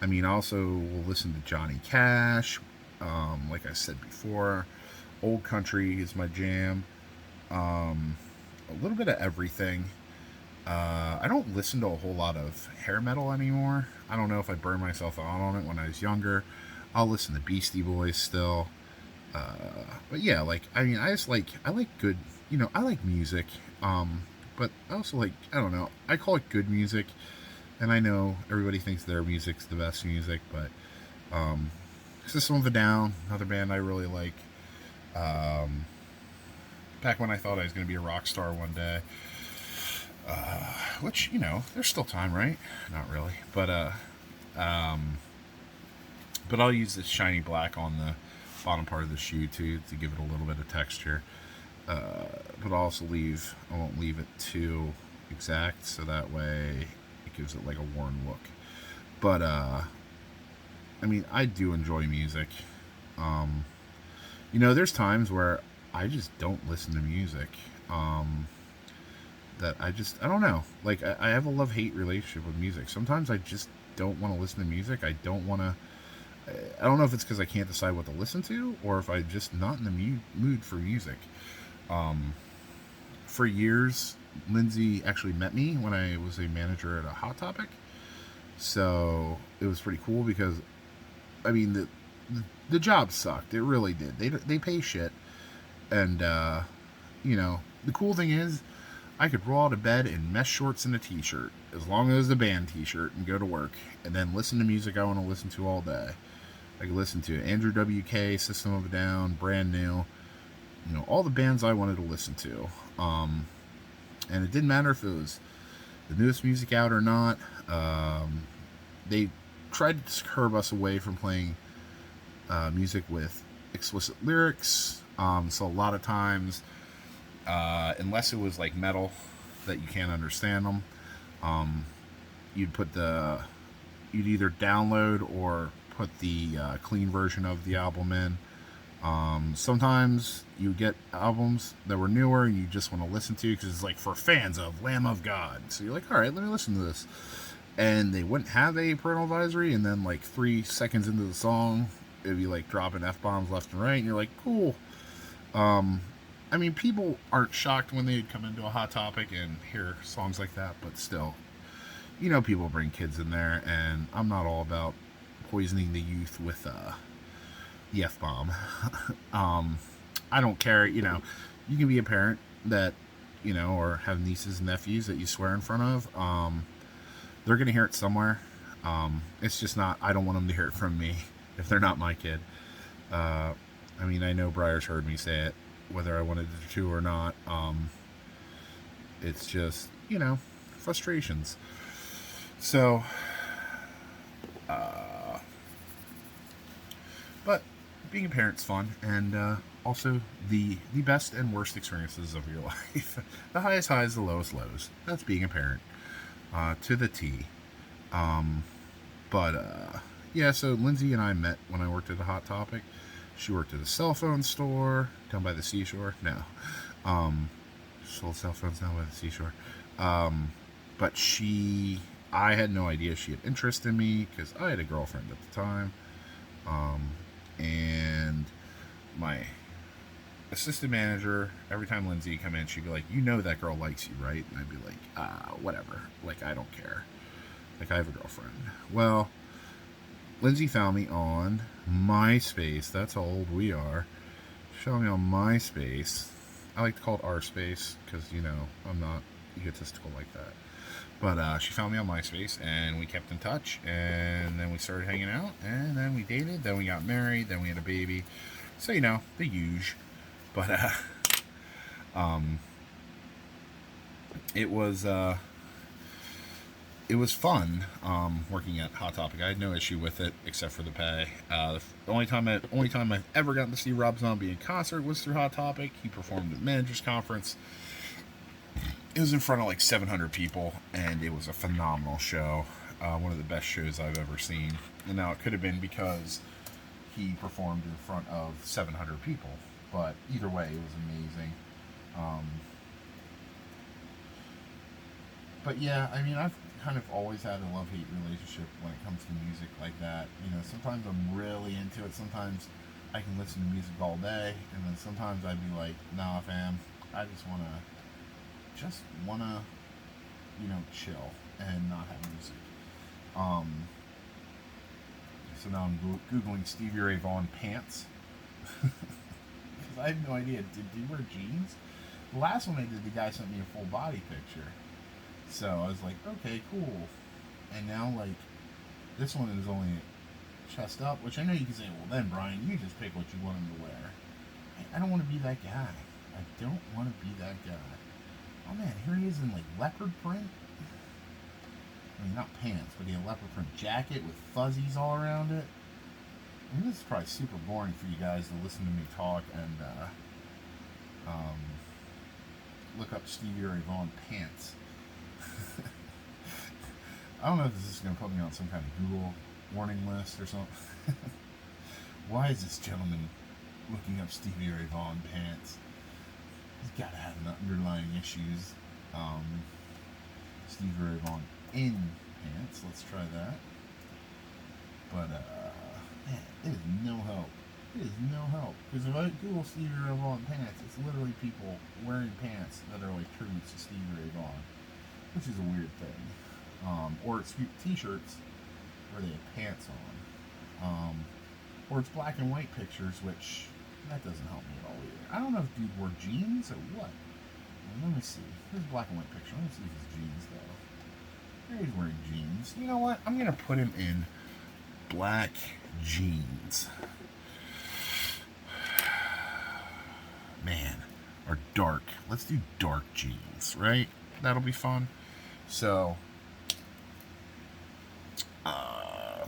mean, I also will listen to Johnny Cash. Like I said before, old country is my jam. A little bit of everything. I don't listen to a whole lot of hair metal anymore. I don't know if I burned myself out on it when I was younger. I'll listen to Beastie Boys still. But yeah, like, I mean, I like good, I like music. But I also like, I don't know, I call it good music. And I know everybody thinks their music's the best music, but System of a Down, another band I really like. Um, Back when I thought I was going to be a rock star one day. Which, there's still time, right? Not really. But I'll use this shiny black on the bottom part of the shoe to give it a little bit of texture. But I won't leave it too exact, so that way it gives it like a worn look. But, I mean, I do enjoy music. Um, there's times where I just don't listen to music. That I don't know. Like, I have a love-hate relationship with music. Sometimes I just don't want to listen to music. I don't know if it's because I can't decide what to listen to, or if I'm just not in the mood for music. Um, for years, Lindsay actually met me when I was a manager at a Hot Topic. So it was pretty cool because, I mean, the job sucked. It really did. They pay shit. And, the cool thing is, I could roll out of bed in mesh shorts and a t-shirt, as long as it was a band t-shirt, and go to work, and then listen to music I want to listen to all day. I could listen to Andrew WK, System of a Down, Brand New, all the bands I wanted to listen to. And it didn't matter if it was the newest music out or not. They tried to curb us away from playing music with explicit lyrics. So a lot of times, unless it was like metal that you can't understand them, um, you'd you'd either download or put the clean version of the album in. Sometimes you get albums that were newer and you just want to listen to because it's like for fans of Lamb of God. So you're like, all right, let me listen to this. And they wouldn't have a parental advisory, and then like 3 seconds into the song, it'd be like dropping F-bombs left and right, and you're like, cool. I mean, people aren't shocked when they come into a Hot Topic and hear songs like that, but still, people bring kids in there, and I'm not all about poisoning the youth with the F-bomb. I don't care, you can be a parent that, or have nieces and nephews that you swear in front of. They're going to hear it somewhere. It's just not, I don't want them to hear it from me if they're not my kid. I mean, I know Briar's heard me say it, whether I wanted to or not. It's just, frustrations. So, but being a parent's fun, and also the best and worst experiences of your life. The highest highs, the lowest lows. That's being a parent, to the T. But yeah, so Lindsay and I met when I worked at a Hot Topic. She worked at a cell phone store down by the seashore. No, sold cell phones down by the seashore. But I had no idea she had interest in me because I had a girlfriend at the time. And my assistant manager, every time Lindsay would come in, she'd be like, "You know that girl likes you, right?" And I'd be like, whatever. Like, I don't care. Like, I have a girlfriend. Well, Lindsay found me on MySpace. That's how old we are. She found me on MySpace. I like to call it our space because, you know, I'm not egotistical like that. But she found me on MySpace, and we kept in touch, and then we started hanging out, and then we dated, then we got married, then we had a baby. So, you know, the huge. But it was fun working at Hot Topic. I had no issue with it except for the pay. The only time I've ever gotten to see Rob Zombie in concert was through Hot Topic. He performed at Managers Conference. It was in front of like 700 people, and it was a phenomenal show. One of the best shows I've ever seen. And now it could have been because he performed in front of 700 people, but either way, it was amazing. But yeah, I mean, I've kind of always had a love-hate relationship when it comes to music like that. You know, sometimes I'm really into it. Sometimes I can listen to music all day, and then sometimes I'd be like, nah, fam, I just wanna, you know, chill and not have music. So now I'm googling Stevie Ray Vaughan pants because I have no idea. Did he wear jeans? The last one I did, the guy sent me a full body picture, so I was like, okay, cool. And now, like, this one is only chest up, which I know you can say, well, then Brian, you just pick what you want him to wear. I don't want to be that guy. I don't want to be that guy. Oh man, here he is in like leopard print. I mean, not pants, but he had a leopard print jacket with fuzzies all around it. I mean, this is probably super boring for you guys to listen to me talk and look up Stevie Ray Vaughan pants. I don't know if this is going to put me on some kind of Google warning list or something. Why is this gentleman looking up Stevie Ray Vaughan pants? He's got to have an underlying issues. Stevie Ray Vaughan in pants. Let's try that. But, man, it is no help. It is no help. Because if I Google Stevie Ray Vaughan pants, it's literally people wearing pants that are like tributes to Stevie Ray Vaughan, which is a weird thing. Or it's t-shirts where they have pants on. Or it's black and white pictures, which that doesn't help me at all either. I don't know if dude wore jeans or what. Well, let me see. Here's a black and white picture. Let me see if it's jeans though. There he's wearing jeans. You know what? I'm gonna put him in black jeans. Man, or dark. Let's do dark jeans, right? That'll be fun. So,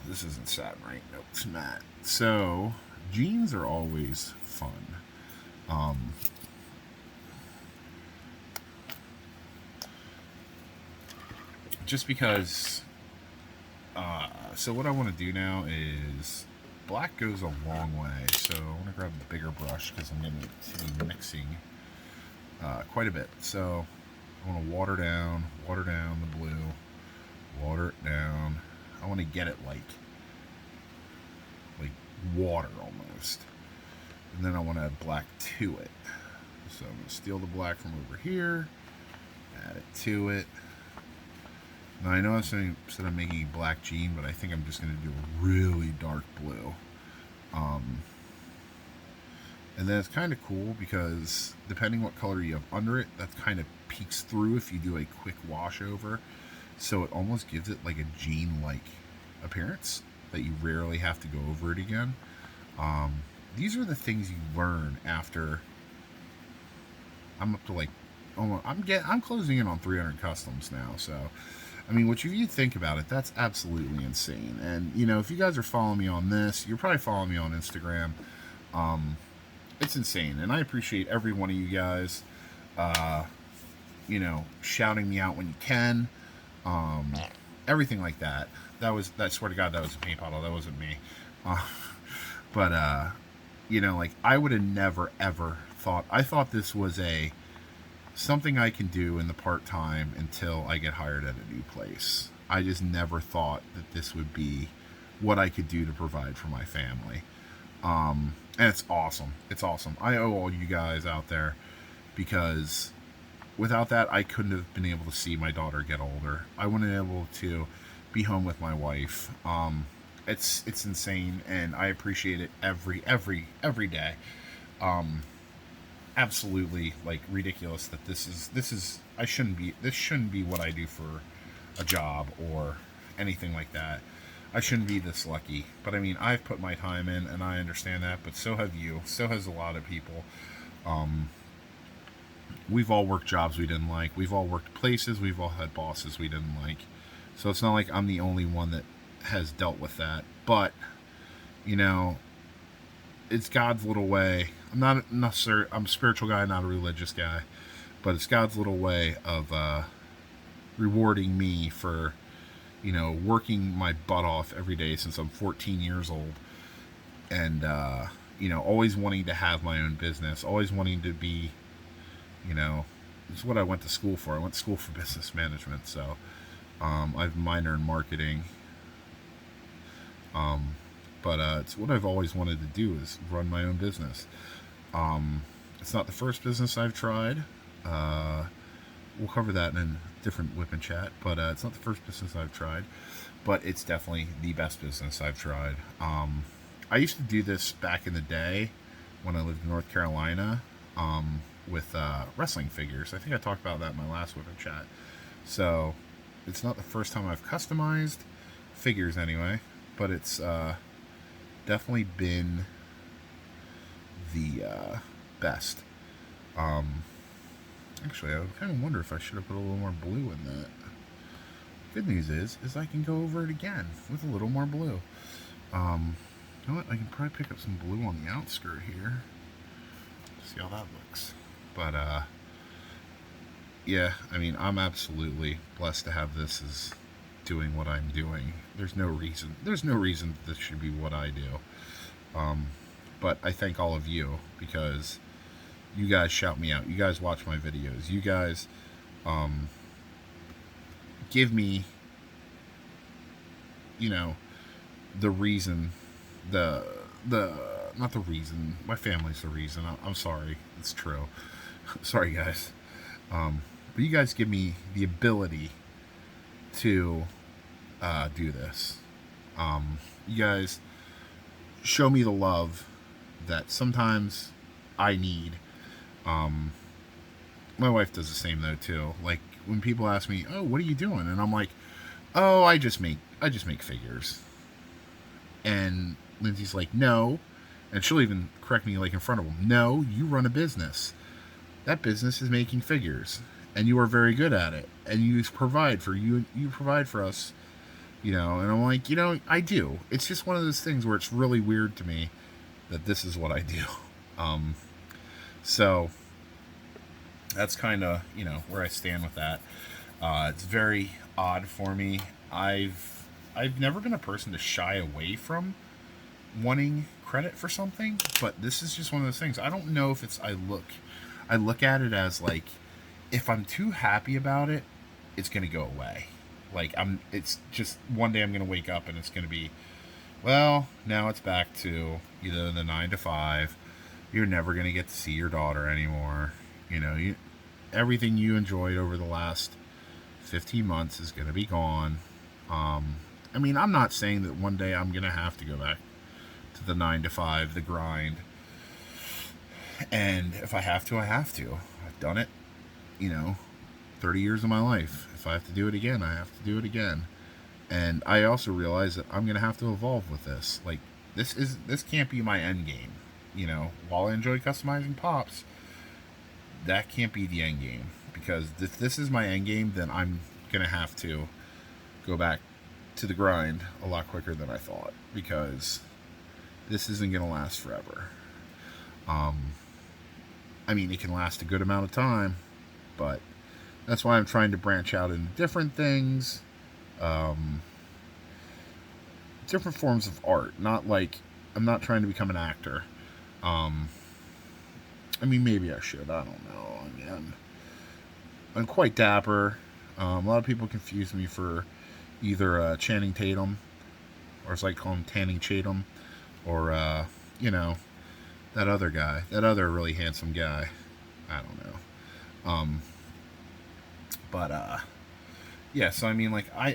this isn't satin, right? Nope, it's matte. So, jeans are always fun. Just because, so what I want to do now is, black goes a long way, so I want to grab a bigger brush because I'm going to be mixing quite a bit. So, I want to water down the blue, water it down. I want to get it like water almost. And then I want to add black to it. So I'm going to steal the black from over here, add it to it. Now I know I said I'm making a black jean, but I think I'm just going to do a really dark blue. And then it's kind of cool because depending what color you have under it, that kind of peeks through if you do a quick wash over. So it almost gives it like a jean-like appearance that you rarely have to go over it again. These are the things you learn after I'm up to like almost, I'm closing in on 300 customs now. So, I mean, if you think about it, that's absolutely insane. And, you know, if you guys are following me on this, you're probably following me on Instagram. It's insane. And I appreciate every one of you guys, you know, shouting me out when you can. Everything like that. I swear to God, that was a paint bottle. That wasn't me. But, you know, like, I would have never, ever thought, I thought this was something I can do in the part-time until I get hired at a new place. I just never thought that this would be what I could do to provide for my family. And it's awesome. It's awesome. I owe all you guys out there because without that, I couldn't have been able to see my daughter get older. I wouldn't have been able to be home with my wife. It's insane, and I appreciate it every day. Um, Absolutely like ridiculous that this is I shouldn't be this shouldn't be what I do for a job or anything like that. I shouldn't be this lucky. But I mean, I've put my time in and I understand that, but so have you. So has a lot of people. Um, we've all worked jobs we didn't like. We've all worked places. We've all had bosses we didn't like. So it's not like I'm the only one that has dealt with that. But, you know, it's God's little way. I'm not necessarily, I'm a spiritual guy, not a religious guy. But it's God's little way of rewarding me for, working my butt off every day since I'm 14 years old. And, always wanting to have my own business, always wanting to be, you know, it's what I went to school for. I went to school for business management, so I have a minor in marketing. Um, but it's what I've always wanted to do is run my own business. It's not the first business I've tried. Uh, we'll cover that in a different Whip Chat, but it's not the first business I've tried, but it's definitely the best business I've tried. I used to do this back in the day when I lived in North Carolina with wrestling figures. I think I talked about that in my last Whip Chat. So it's not the first time I've customized figures anyway, but it's definitely been the best. Um, Actually, I kind of wonder if I should have put a little more blue in that. Good news is I can go over it again with a little more blue. You know what? I can probably pick up some blue on the outskirt here. See how that looks. But yeah, I mean, I'm absolutely blessed to have this as doing what I'm doing. There's no reason. There's no reason this should be what I do. Um, but I thank all of you because you guys shout me out. You guys watch my videos. You guys um, give me, you know, the reason, the not the reason. My family's the reason. I'm sorry. It's true. Sorry, guys. But you guys give me the ability to do this. You guys show me the love that sometimes I need. My wife does the same though too. Like when people ask me, "Oh, what are you doing?" and I'm like, "Oh, I just make figures." And Lindsay's like, "No," and she'll even correct me like in front of them. "No, you run a business. That business is making figures, and you are very good at it, and you provide for you. You provide for us." And I'm like, I do. It's just one of those things where it's really weird to me that this is what I do. Um, so that's kind of where I stand with that. It's very odd for me. I've never been a person to shy away from wanting credit for something, but this is just one of those things. I don't know if it's I look at it as like if I'm too happy about it, it's gonna go away. Like it's just one day I'm gonna wake up and it's gonna be, well, now it's back to either the 9 to 5. You're never gonna get to see your daughter anymore. Everything you enjoyed over the last 15 months is gonna be gone. I mean, I'm not saying that one day I'm gonna have to go back to the 9 to 5, the grind. And if I have to, I have to. I've done it, you know, 30 years of my life. If I have to do it again, I have to do it again. And I also realize that I'm going to have to evolve with this. Like, this can't be my end game. While I enjoy customizing pops, that can't be the end game. Because if this is my end game, then I'm going to have to go back to the grind a lot quicker than I thought. Because this isn't going to last forever. I mean, it can last a good amount of time, but that's why I'm trying to branch out into different things, different forms of art. Not like I'm not trying to become an actor. I mean, maybe I should. I don't know. I mean, I'm quite dapper. A lot of people confuse me for either Channing Tatum, or as I call him, Tanning Chatham, or you know, that other guy, that other really handsome guy. I don't know. But yeah. So I mean, like, I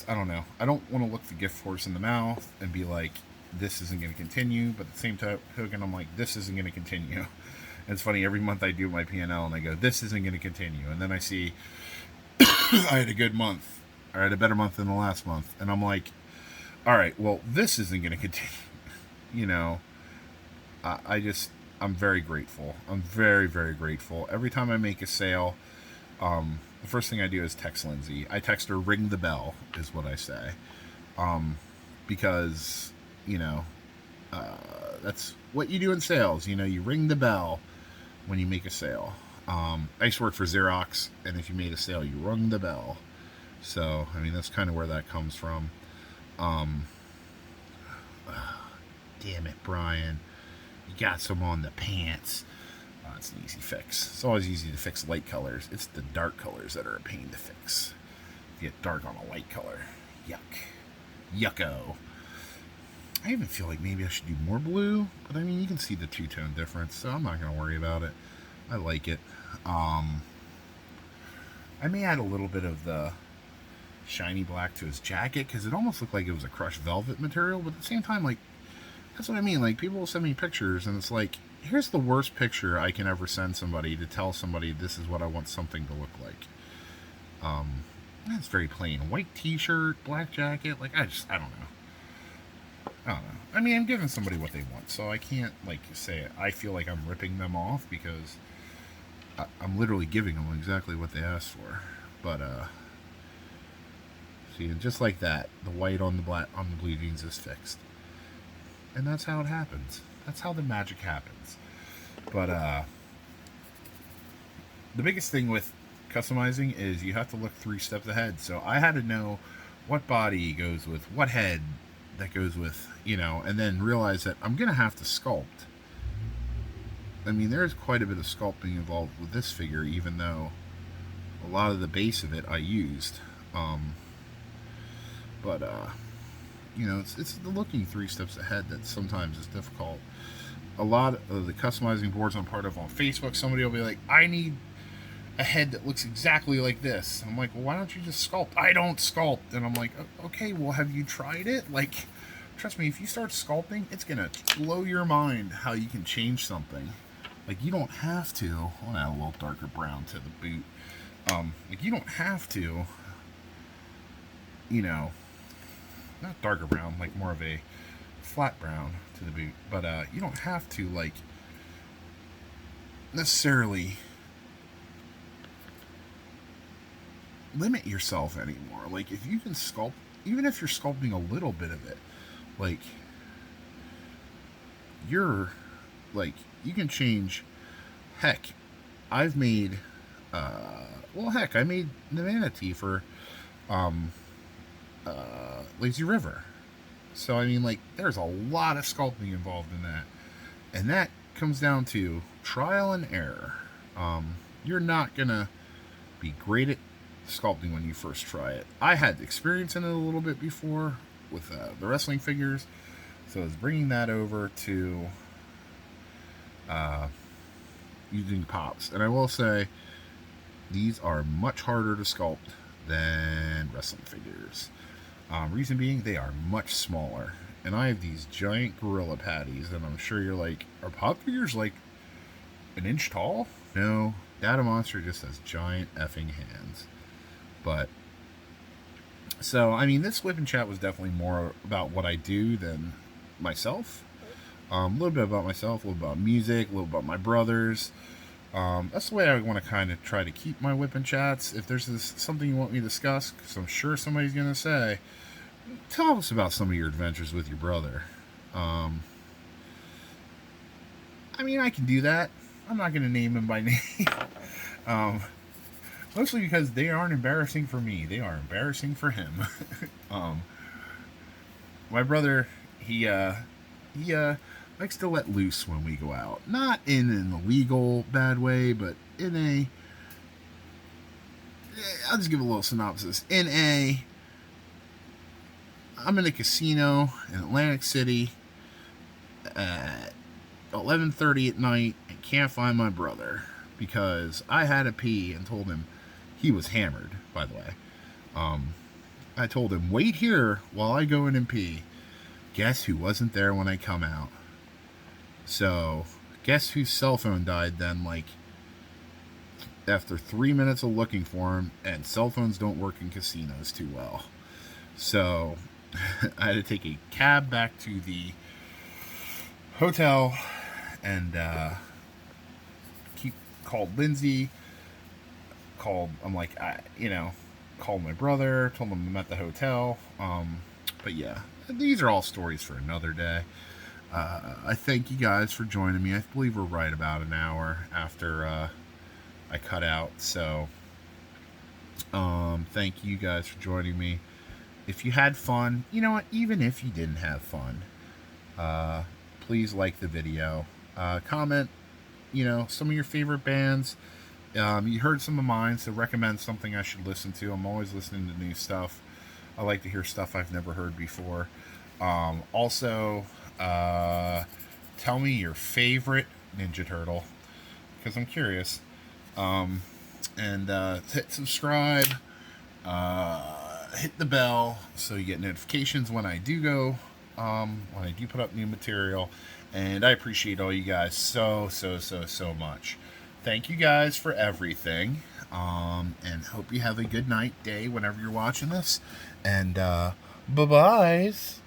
don't know. I don't want to look the gift horse in the mouth and be like, this isn't going to continue. But at the same token, I'm like, this isn't going to continue. And it's funny. Every month I do my P&L and I go, this isn't going to continue. And then I see I had a good month. I had a better month than the last month, and I'm like, all right, well, this isn't going to continue. You know, I'm very grateful. I'm very, very grateful. Every time I make a sale, the first thing I do is text Lindsay. I text her, ring the bell, is what I say. Because, you know, that's what you do in sales. You know, you ring the bell when you make a sale. I used to work for Xerox, and if you made a sale, you rung the bell. So, I mean, that's kind of where that comes from. Damn it, Brian. You got some on the pants. It's an easy fix. It's always easy to fix light colors. It's the dark colors that are a pain to fix. You get dark on a light color. Yuck. Yucko. I even feel like maybe I should do more blue, but I mean, you can see the two-tone difference, so I'm not going to worry about it. I like it. I may add a little bit of the shiny black to his jacket, because it almost looked like it was a crushed velvet material, but at the same time, like, that's what I mean. Like, people will send me pictures, and it's like, here's the worst picture I can ever send somebody to tell somebody this is what I want something to look like. It's very plain. White t-shirt, black jacket, like, I don't know. I don't know. I mean, I'm giving somebody what they want, so I can't, like, say it. I feel like I'm ripping them off, because I'm literally giving them exactly what they asked for. But, see, just like that, the white on the black on the blue jeans is fixed. And that's how it happens. That's how the magic happens. But the biggest thing with customizing is you have to look 3 steps ahead. So I had to know what body goes with what head that goes with, you know, and then realize that I'm going to have to sculpt. I mean, there's quite a bit of sculpting involved with this figure, even though a lot of the base of it I used. But you know, it's the looking 3 steps ahead that sometimes is difficult. A lot of the customizing boards I'm part of on Facebook, somebody will be like, I need a head that looks exactly like this. I'm like, well, why don't you just sculpt? I don't sculpt. And I'm like, okay, well, have you tried it? Like, trust me, if you start sculpting, it's going to blow your mind how you can change something. Like, you don't have to. I want to add a little darker brown to the boot. Like, you don't have to, you know, not darker brown, like more of a flat brown to the boot, but you don't have to, like, necessarily limit yourself anymore. Like, if you can sculpt, even if you're sculpting a little bit of it, like, you're, like, you can change. Heck, I've made, I made the manatee for, Lazy River. So, I mean, like, there's a lot of sculpting involved in that. And that comes down to trial and error. You're not going to be great at sculpting when you first try it. I had experience in it a little bit before with the wrestling figures. So I was bringing that over to using pops. And I will say, these are much harder to sculpt than wrestling figures. Reason being, they are much smaller. And I have these giant gorilla patties, and I'm sure you're like, are pop figures like an inch tall? No, DaddaMonster just has giant effing hands. But, so, I mean, this Wip Chat was definitely more about what I do than myself. A little bit about myself, a little about music, a little about my brothers. That's the way I want to kind of try to keep my Wip Chats. If there's something you want me to discuss, because I'm sure somebody's going to say, tell us about some of your adventures with your brother. I mean, I can do that. I'm not going to name him by name. Mostly because they aren't embarrassing for me. They are embarrassing for him. My brother, he likes to let loose when we go out. Not in an illegal bad way, but in a... I'll just give a little synopsis. I'm in a casino in Atlantic City at 11:30 at night and can't find my brother because I had to pee and told him he was hammered, by the way. I told him, wait here while I go in and pee. Guess who wasn't there when I come out? So, guess whose cell phone died then, like, after 3 minutes of looking for him, and cell phones don't work in casinos too well. So, I had to take a cab back to the hotel and called Lindsay, called my brother, told him I'm at the hotel. But yeah, these are all stories for another day. I thank you guys for joining me. I believe we're right about an hour after I cut out. So thank you guys for joining me. If you had fun, you know what, even if you didn't have fun, please like the video. Comment, some of your favorite bands. You heard some of mine, so recommend something I should listen to. I'm always listening to new stuff. I like to hear stuff I've never heard before. Also, tell me your favorite Ninja Turtle, because I'm curious. And hit subscribe. Hit the bell so you get notifications when I do put up new material. And I appreciate all you guys so much. Thank you guys for everything. And hope you have a good night, day, whenever you're watching this. And bye-byes.